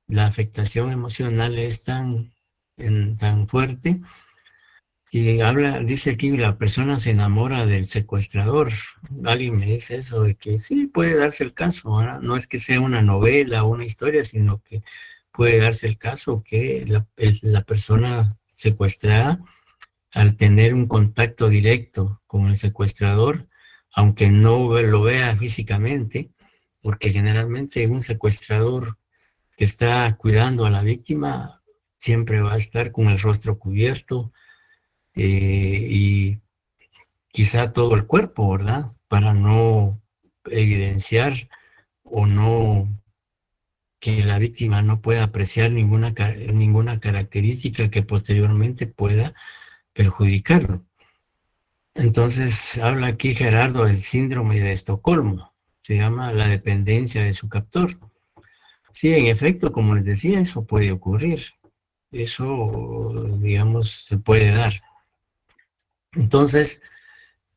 la afectación emocional es tan fuerte. Y dice aquí, la persona se enamora del secuestrador. Alguien me dice eso, de que sí, puede darse el caso, ¿verdad? No es que sea una novela o una historia, sino que puede darse el caso que la persona secuestrada, al tener un contacto directo con el secuestrador, aunque no lo vea físicamente, porque generalmente un secuestrador que está cuidando a la víctima siempre va a estar con el rostro cubierto, y quizá todo el cuerpo, ¿verdad? Para no evidenciar o no que la víctima no pueda apreciar ninguna característica que posteriormente pueda perjudicarlo. Entonces habla aquí Gerardo del síndrome de Estocolmo, se llama la dependencia de su captor. Sí, en efecto, como les decía, eso puede ocurrir, eso, digamos, se puede dar. Entonces,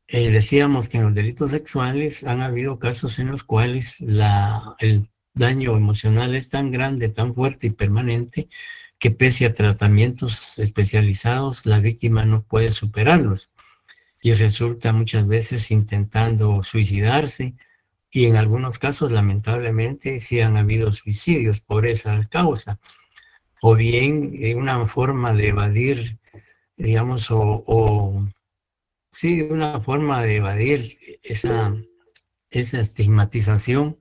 decíamos que en los delitos sexuales han habido casos en los cuales el daño emocional es tan grande, tan fuerte y permanente, que pese a tratamientos especializados, la víctima no puede superarlos y resulta muchas veces intentando suicidarse, y en algunos casos, lamentablemente, sí han habido suicidios por esa causa, o bien una forma de evadir, digamos, sí, una forma de evadir esa estigmatización.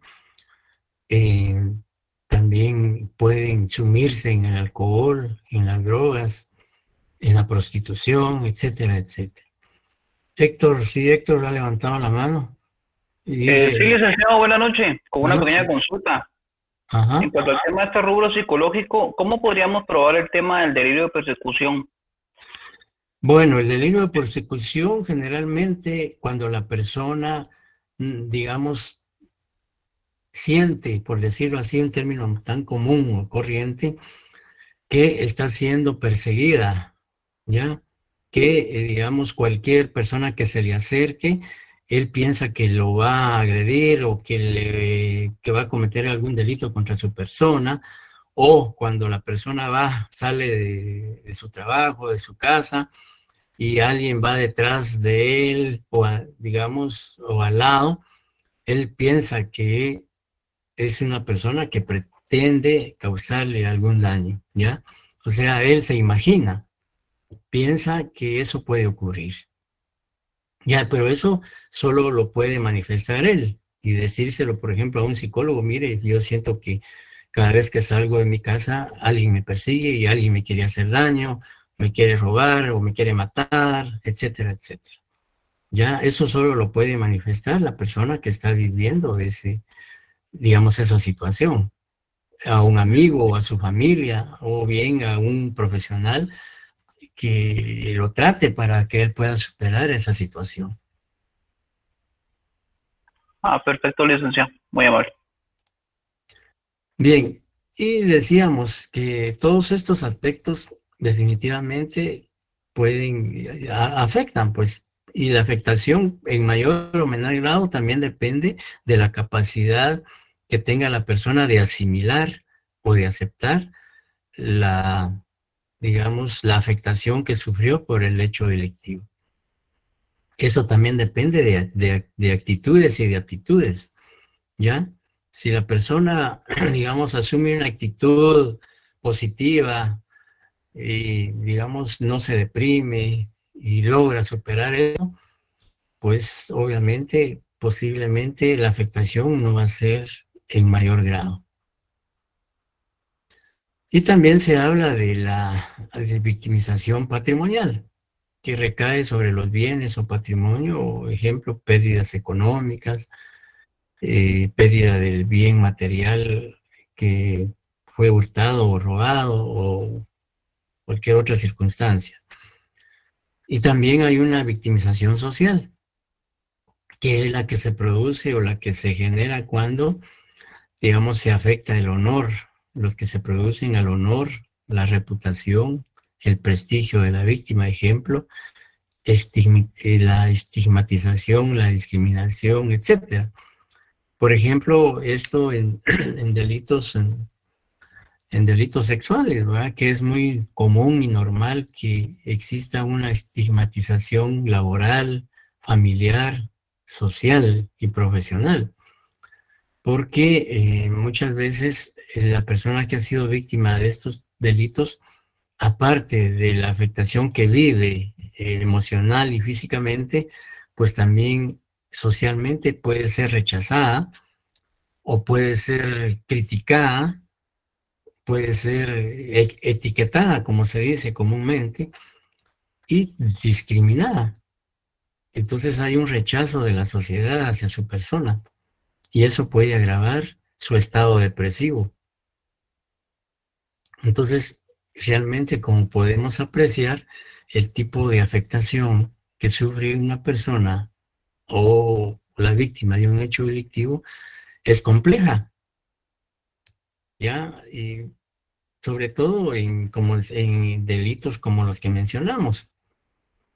También pueden sumirse en el alcohol, en las drogas, en la prostitución, etcétera, etcétera. Héctor, sí, Héctor ha levantado la mano. Y dice, Sí, licenciado, buenas noches. Con una Buenas pequeña noches. consulta. Ajá. En cuanto al tema de este rubro psicológico, ¿cómo podríamos probar el tema del delirio de persecución? Bueno, el delirio de persecución generalmente cuando la persona, digamos, siente, por decirlo así, un término tan común o corriente, que está siendo perseguida, ¿ya? Que, digamos, cualquier persona que se le acerque, él piensa que lo va a agredir o que va a cometer algún delito contra su persona, o cuando la persona sale de su trabajo, de su casa, y alguien va detrás de él, digamos, o al lado, él piensa que es una persona que pretende causarle algún daño, ¿ya? O sea, él se imagina, piensa que eso puede ocurrir. Ya, pero eso solo lo puede manifestar él y decírselo, por ejemplo, a un psicólogo: mire, yo siento que cada vez que salgo de mi casa, alguien me persigue y alguien me quiere hacer daño, me quiere robar o me quiere matar, etcétera, etcétera. Ya, eso solo lo puede manifestar la persona que está viviendo digamos, esa situación, a un amigo o a su familia, o bien a un profesional que lo trate para que él pueda superar esa situación. Perfecto, licenciado. Muy amable. Bien, y decíamos que todos estos aspectos definitivamente afectan, pues, y la afectación en mayor o menor grado también depende de la capacidad que tenga la persona de asimilar o de aceptar digamos, la afectación que sufrió por el hecho delictivo. Eso también depende de actitudes y de aptitudes, ¿ya? Si la persona, digamos, asume una actitud positiva y, digamos, no se deprime y logra superar eso, pues obviamente, posiblemente la afectación no va a ser en mayor grado. Y también se habla de victimización patrimonial, que recae sobre los bienes o patrimonio, o ejemplo, pérdidas económicas, pérdida del bien material que fue hurtado o robado, o cualquier otra circunstancia. Y también hay una victimización social, que es la que se produce o la que se genera cuando, digamos, se afecta el honor, los que se producen al honor, la reputación, el prestigio de la víctima, ejemplo, la estigmatización, la discriminación, etcétera. Por ejemplo, esto en delitos sexuales, ¿verdad? Que es muy común y normal que exista una estigmatización laboral, familiar, social y profesional. Porque muchas veces la persona que ha sido víctima de estos delitos, aparte de la afectación que vive emocional y físicamente, pues también socialmente puede ser rechazada o puede ser criticada, puede ser etiquetada, como se dice comúnmente, y discriminada. Entonces hay un rechazo de la sociedad hacia su persona y eso puede agravar su estado depresivo. Entonces, realmente, como podemos apreciar, el tipo de afectación que sufre una persona o la víctima de un hecho delictivo es compleja, ¿ya? Y sobre todo en delitos como los que mencionamos.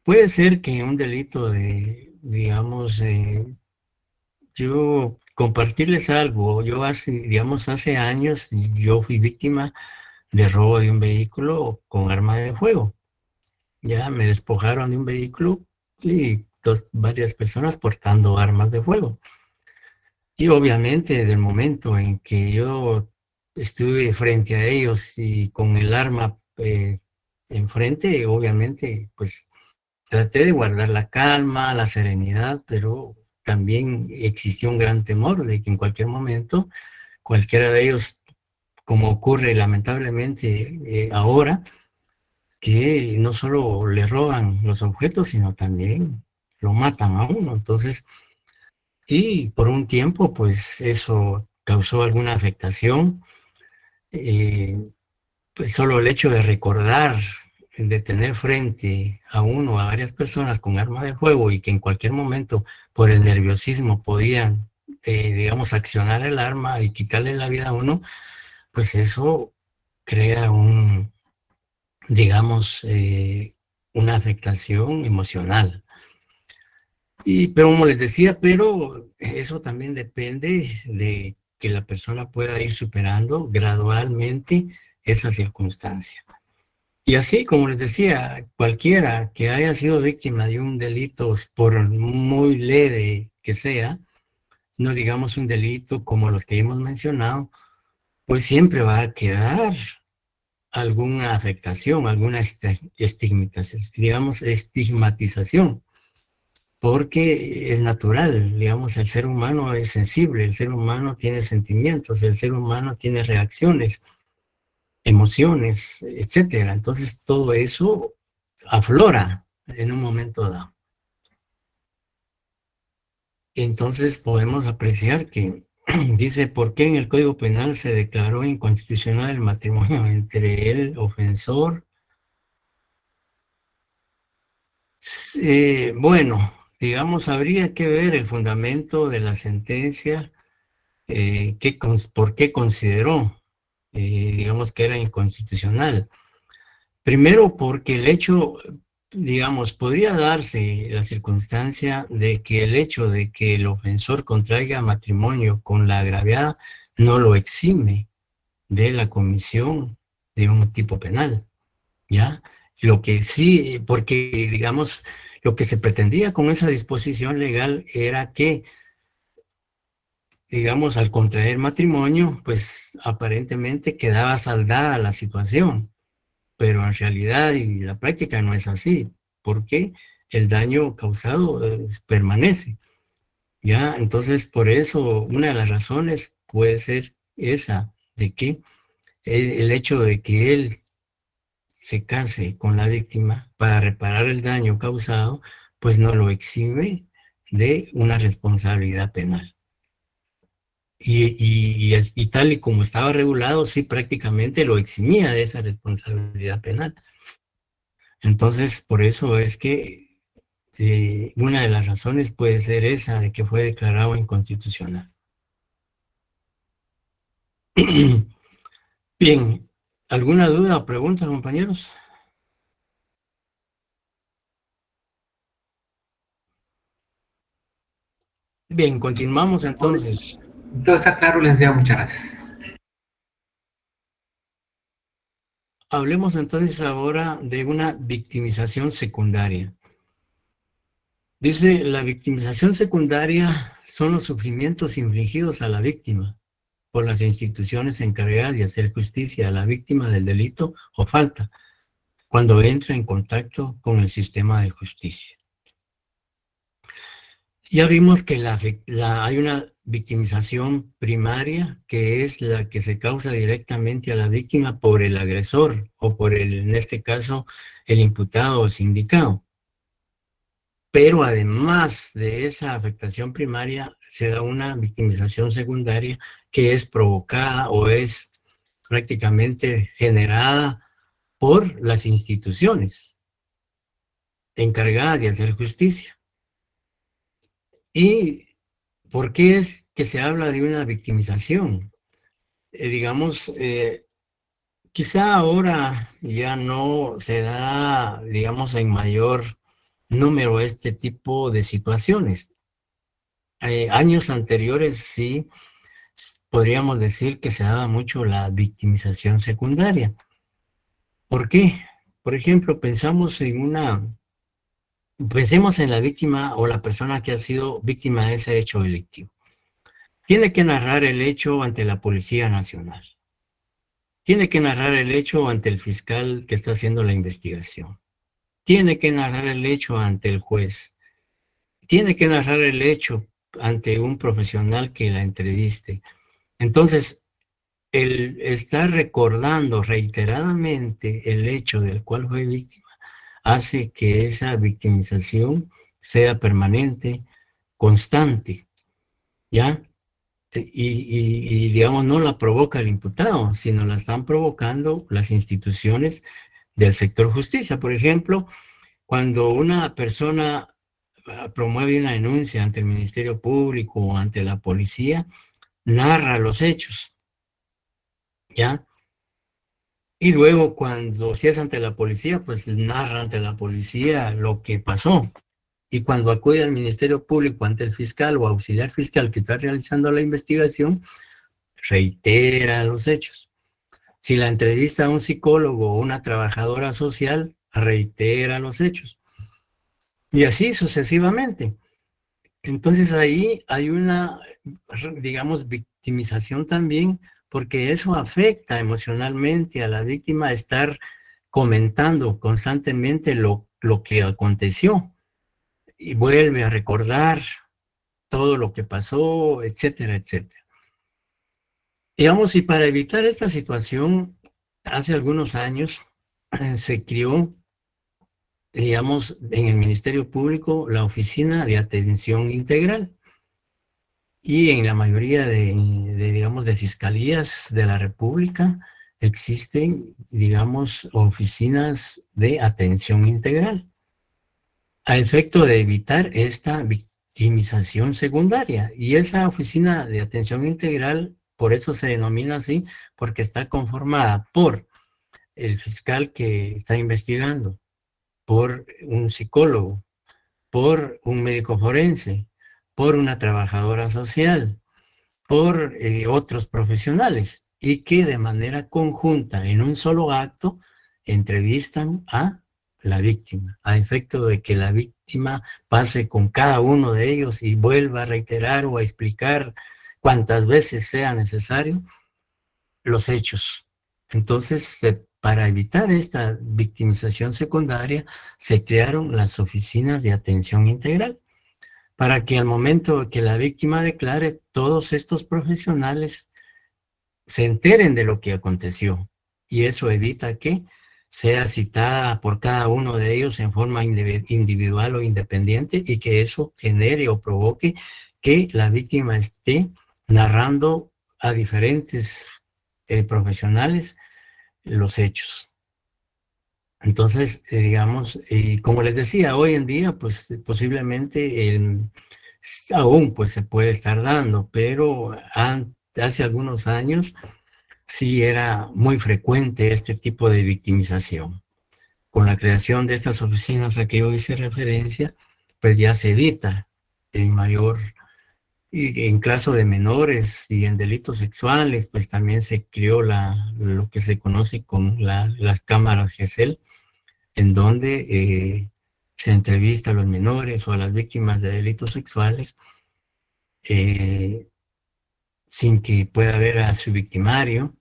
Puede ser que un delito digamos, yo compartirles algo, hace años yo fui víctima de robo de un vehículo con arma de fuego. Ya me despojaron de un vehículo y varias personas portando armas de fuego. Y obviamente desde el momento en que yo estuve frente a ellos y con el arma enfrente, obviamente pues traté de guardar la calma, la serenidad, pero también existió un gran temor de que en cualquier momento cualquiera de ellos, como ocurre lamentablemente ahora, que no solo le roban los objetos, sino también lo matan a uno. Entonces, y por un tiempo, pues eso causó alguna afectación. Pues solo el hecho de recordar de tener frente a uno o a varias personas con arma de fuego y que en cualquier momento por el nerviosismo podían, digamos, accionar el arma y quitarle la vida a uno, pues eso crea digamos, una afectación emocional. Pero como les decía, pero eso también depende de que la persona pueda ir superando gradualmente esa circunstancia. Y así, como les decía, cualquiera que haya sido víctima de un delito, por muy leve que sea, no digamos un delito como los que hemos mencionado, pues siempre va a quedar alguna afectación, alguna estigmatización, porque es natural, digamos, el ser humano es sensible, el ser humano tiene sentimientos, el ser humano tiene reacciones, emociones, etcétera. Entonces todo eso aflora en un momento dado. Entonces podemos apreciar que dice, ¿por qué en el Código Penal se declaró inconstitucional el matrimonio entre el ofensor? Bueno, digamos, habría que ver el fundamento de la sentencia, por qué consideró, digamos, que era inconstitucional. Primero, porque el hecho, digamos, podría darse la circunstancia de que el hecho de que el ofensor contraiga matrimonio con la agraviada no lo exime de la comisión de un tipo penal, ¿ya? Lo que sí, porque, digamos, lo que se pretendía con esa disposición legal era que, digamos, al contraer matrimonio, pues aparentemente quedaba saldada la situación, pero en realidad y la práctica no es así, porque el daño causado permanece, ¿ya? Entonces, por eso, una de las razones puede ser esa, de que el hecho de que él se case con la víctima para reparar el daño causado, pues no lo exime de una responsabilidad penal. Y tal y como estaba regulado, sí prácticamente lo eximía de esa responsabilidad penal. Entonces, por eso es que una de las razones puede ser esa, de que fue declarado inconstitucional. Bien, ¿alguna duda o pregunta, compañeros? Bien, continuamos entonces. Todo está claro, licenciado, muchas gracias. Hablemos entonces ahora de una victimización secundaria. Dice, la victimización secundaria son los sufrimientos infligidos a la víctima por las instituciones encargadas de hacer justicia a la víctima del delito o falta, cuando entra en contacto con el sistema de justicia. Ya vimos que hay una victimización primaria, que es la que se causa directamente a la víctima por el agresor o por en este caso, el imputado o sindicado. Pero además de esa afectación primaria, se da una victimización secundaria que es provocada o es prácticamente generada por las instituciones encargadas de hacer justicia. ¿Y por qué es que se habla de una victimización? Digamos, quizá ahora ya no se da, digamos, en mayor número este tipo de situaciones. Años anteriores sí podríamos decir que se daba mucho la victimización secundaria. ¿Por qué? Por ejemplo, pensemos en la víctima o la persona que ha sido víctima de ese hecho delictivo. Tiene que narrar el hecho ante la Policía Nacional. Tiene que narrar el hecho ante el fiscal que está haciendo la investigación. Tiene que narrar el hecho ante el juez. Tiene que narrar el hecho ante un profesional que la entreviste. Entonces, el estar recordando reiteradamente el hecho del cual fue víctima hace que esa victimización sea permanente, constante, ¿ya? Y digamos, no la provoca el imputado, sino la están provocando las instituciones del sector justicia. Por ejemplo, cuando una persona promueve una denuncia ante el Ministerio Público o ante la policía, narra los hechos, ¿ya? Y luego si es ante la policía, pues narra ante la policía lo que pasó. Y cuando acude al Ministerio Público ante el fiscal o auxiliar fiscal que está realizando la investigación, reitera los hechos. Si la entrevista a un psicólogo o una trabajadora social, reitera los hechos. Y así sucesivamente. Entonces ahí hay una, digamos, victimización también, porque eso afecta emocionalmente a la víctima estar comentando constantemente lo que aconteció y vuelve a recordar todo lo que pasó, etcétera, etcétera. Digamos, y para evitar esta situación, hace algunos años se creó, digamos, en el Ministerio Público la Oficina de Atención Integral. Y en la mayoría digamos, de fiscalías de la República existen, digamos, oficinas de atención integral, a efecto de evitar esta victimización secundaria. Y esa oficina de atención integral, por eso se denomina así, porque está conformada por el fiscal que está investigando, por un psicólogo, por un médico forense, por una trabajadora social, por otros profesionales, y que de manera conjunta, en un solo acto, entrevistan a la víctima, a efecto de que la víctima pase con cada uno de ellos y vuelva a reiterar o a explicar cuantas veces sea necesario los hechos. Entonces, para evitar esta victimización secundaria, se crearon las oficinas de atención integral, para que al momento que la víctima declare, todos estos profesionales se enteren de lo que aconteció. Y eso evita que sea citada por cada uno de ellos en forma individual o independiente, y que eso genere o provoque que la víctima esté narrando a diferentes profesionales los hechos. Entonces, digamos, como les decía, hoy en día, pues posiblemente aún pues se puede estar dando, pero hace algunos años sí era muy frecuente este tipo de victimización. Con la creación de estas oficinas a que yo hice referencia, pues ya se evita en mayor, y en caso de menores y en delitos sexuales, pues también se creó lo que se conoce como las cámaras GESEL, en donde se entrevista a los menores o a las víctimas de delitos sexuales sin que pueda ver a su victimario,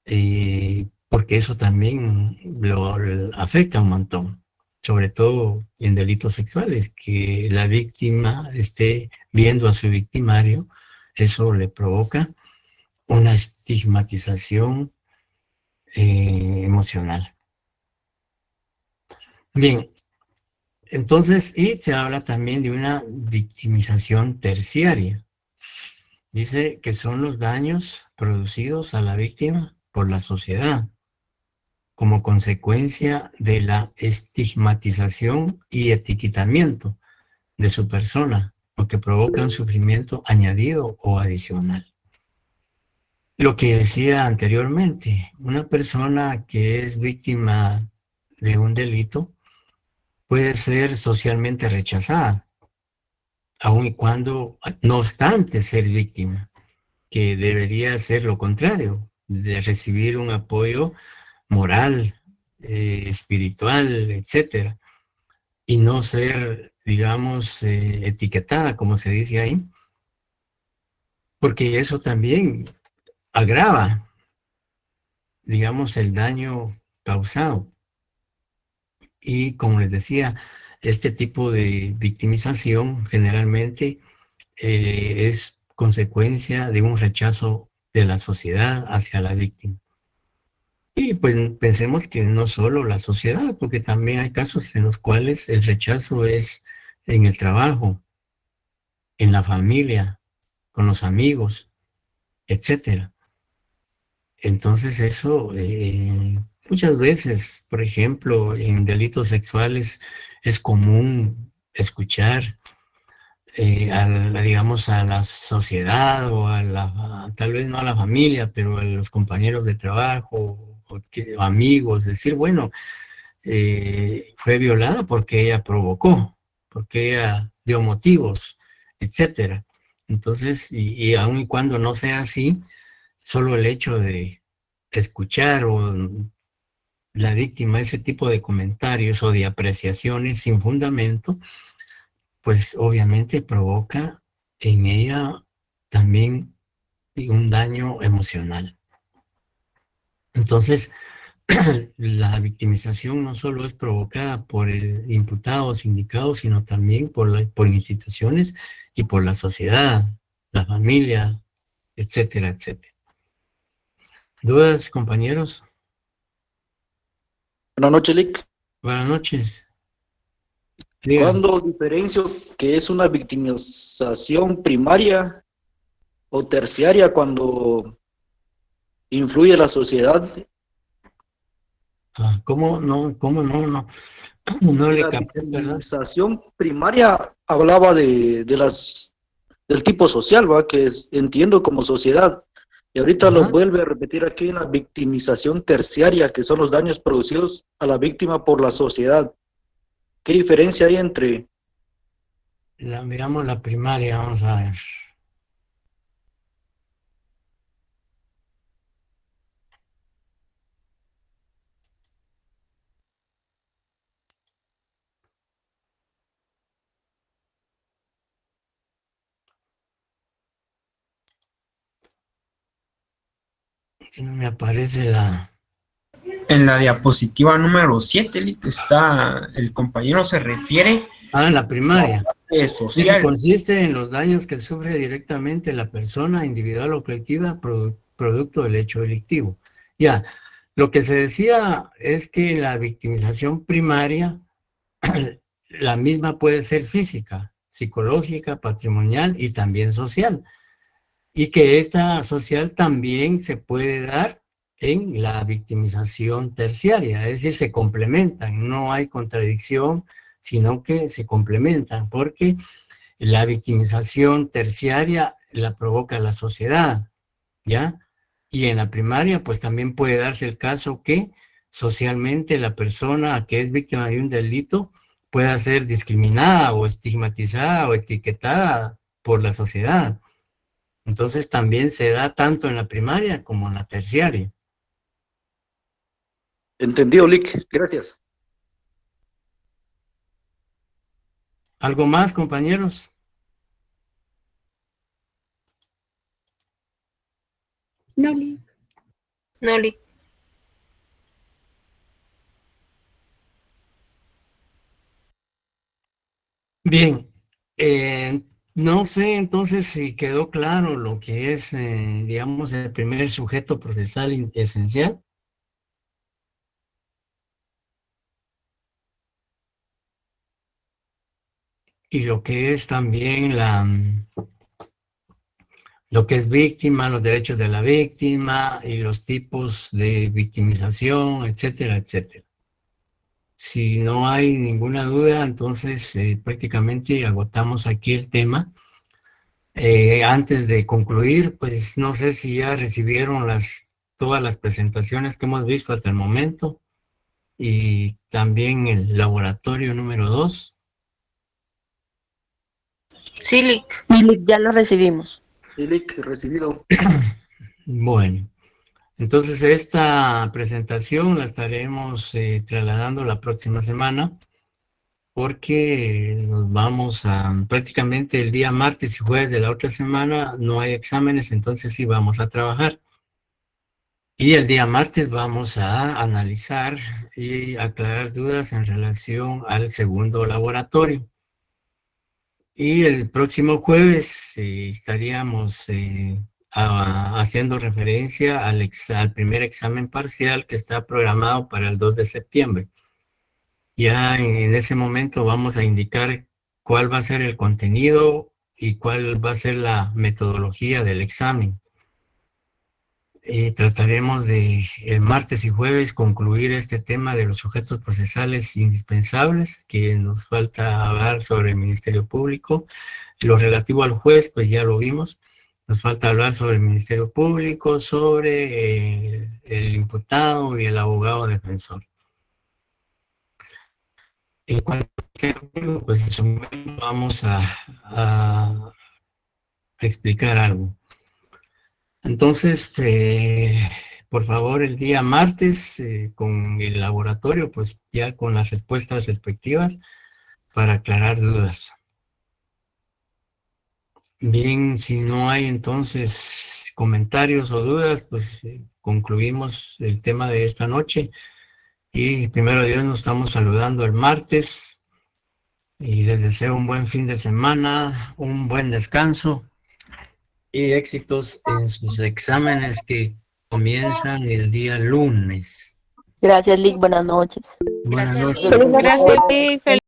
porque eso también lo afecta un montón, sobre todo en delitos sexuales, que la víctima esté viendo a su victimario, eso le provoca una estigmatización emocional. Bien, entonces, y se habla también de una victimización terciaria. Dice que son los daños producidos a la víctima por la sociedad como consecuencia de la estigmatización y etiquetamiento de su persona, lo que provoca un sufrimiento añadido o adicional. Lo que decía anteriormente, una persona que es víctima de un delito puede ser socialmente rechazada, aun y cuando, no obstante ser víctima, que debería ser lo contrario, de recibir un apoyo moral, espiritual, etcétera, y no ser, digamos, etiquetada, como se dice ahí, porque eso también agrava, digamos, el daño causado. Y como les decía, este tipo de victimización generalmente es consecuencia de un rechazo de la sociedad hacia la víctima. Y pues pensemos que no solo la sociedad, porque también hay casos en los cuales el rechazo es en el trabajo, en la familia, con los amigos, etcétera. Entonces eso Muchas veces, por ejemplo, en delitos sexuales es común escuchar digamos, a la sociedad o tal vez no a la familia, pero a los compañeros de trabajo o amigos, decir, bueno, fue violada porque ella provocó, porque ella dio motivos, etcétera. Entonces, y aun y cuando no sea así, solo el hecho de escuchar o la víctima ese tipo de comentarios o de apreciaciones sin fundamento, pues obviamente provoca en ella también un daño emocional. Entonces, la victimización no solo es provocada por el imputado o sindicado, sino también por instituciones y por la sociedad, la familia, etcétera, etcétera. ¿Dudas, compañeros? Buenas noches, Lick. Buenas noches. Diga. ¿Cuándo diferencio que es una victimización primaria o terciaria cuando influye la sociedad? ¿Cómo no? ¿Cómo no? No le La capté, ¿verdad? victimización primaria hablaba del tipo social, ¿va? Entiendo como sociedad. Y ahorita lo vuelve a repetir aquí en la victimización terciaria, que son los daños producidos a la víctima por la sociedad. ¿Qué diferencia hay entre? Digamos la primaria, vamos a ver. Que no me aparece la... En la diapositiva número 7, está, el compañero se refiere a la primaria. Social. Consiste en los daños que sufre directamente la persona individual o colectiva producto del hecho delictivo. Ya, lo que se decía es que la victimización primaria, la misma puede ser física, psicológica, patrimonial y también social. Y que esta social también se puede dar en la victimización terciaria, es decir, se complementan, no hay contradicción, sino que se complementan, porque la victimización terciaria la provoca la sociedad, ¿ya? Y en la primaria, pues también puede darse el caso que socialmente la persona que es víctima de un delito pueda ser discriminada o estigmatizada o etiquetada por la sociedad. Entonces también se da tanto en la primaria como en la terciaria. Entendido, Lick. Gracias. ¿Algo más, compañeros? No, Lick. No, Lick. Bien. No sé entonces si quedó claro lo que es, digamos, el primer sujeto procesal esencial. Y lo que es también lo que es víctima, los derechos de la víctima y los tipos de victimización, etcétera, etcétera. Si no hay ninguna duda, entonces prácticamente agotamos aquí el tema. Antes de concluir, pues no sé si ya recibieron todas las presentaciones que hemos visto hasta el momento y también el laboratorio número 2. Sí, Lick. Sí, Lick, ya lo recibimos. Sí, Lick, recibido. Bueno, entonces esta presentación la estaremos trasladando la próxima semana porque nos vamos a prácticamente el día martes y jueves de la otra semana no hay exámenes, entonces sí vamos a trabajar. Y el día martes vamos a analizar y aclarar dudas en relación al segundo laboratorio. Y el próximo jueves estaríamos haciendo referencia al primer examen parcial que está programado para el 2 de septiembre. Ya en ese momento vamos a indicar cuál va a ser el contenido y cuál va a ser la metodología del examen. trataremos de el martes y jueves concluir este tema de los sujetos procesales indispensables, que nos falta hablar sobre el Ministerio Público. Lo relativo al juez, pues ya lo vimos. Nos falta hablar sobre el Ministerio Público, sobre el imputado y el abogado defensor. En cuanto al Ministerio Público, pues en su momento vamos a explicar algo. Entonces, por favor, el día martes, con el laboratorio, pues ya con las respuestas respectivas para aclarar dudas. Bien, si no hay entonces comentarios o dudas, pues concluimos el tema de esta noche. Y primero Dios, nos estamos saludando el martes. Y les deseo un buen fin de semana, un buen descanso y éxitos en sus exámenes que comienzan el día lunes. Gracias, Lick. Buenas noches. Buenas noches. Gracias, Lick.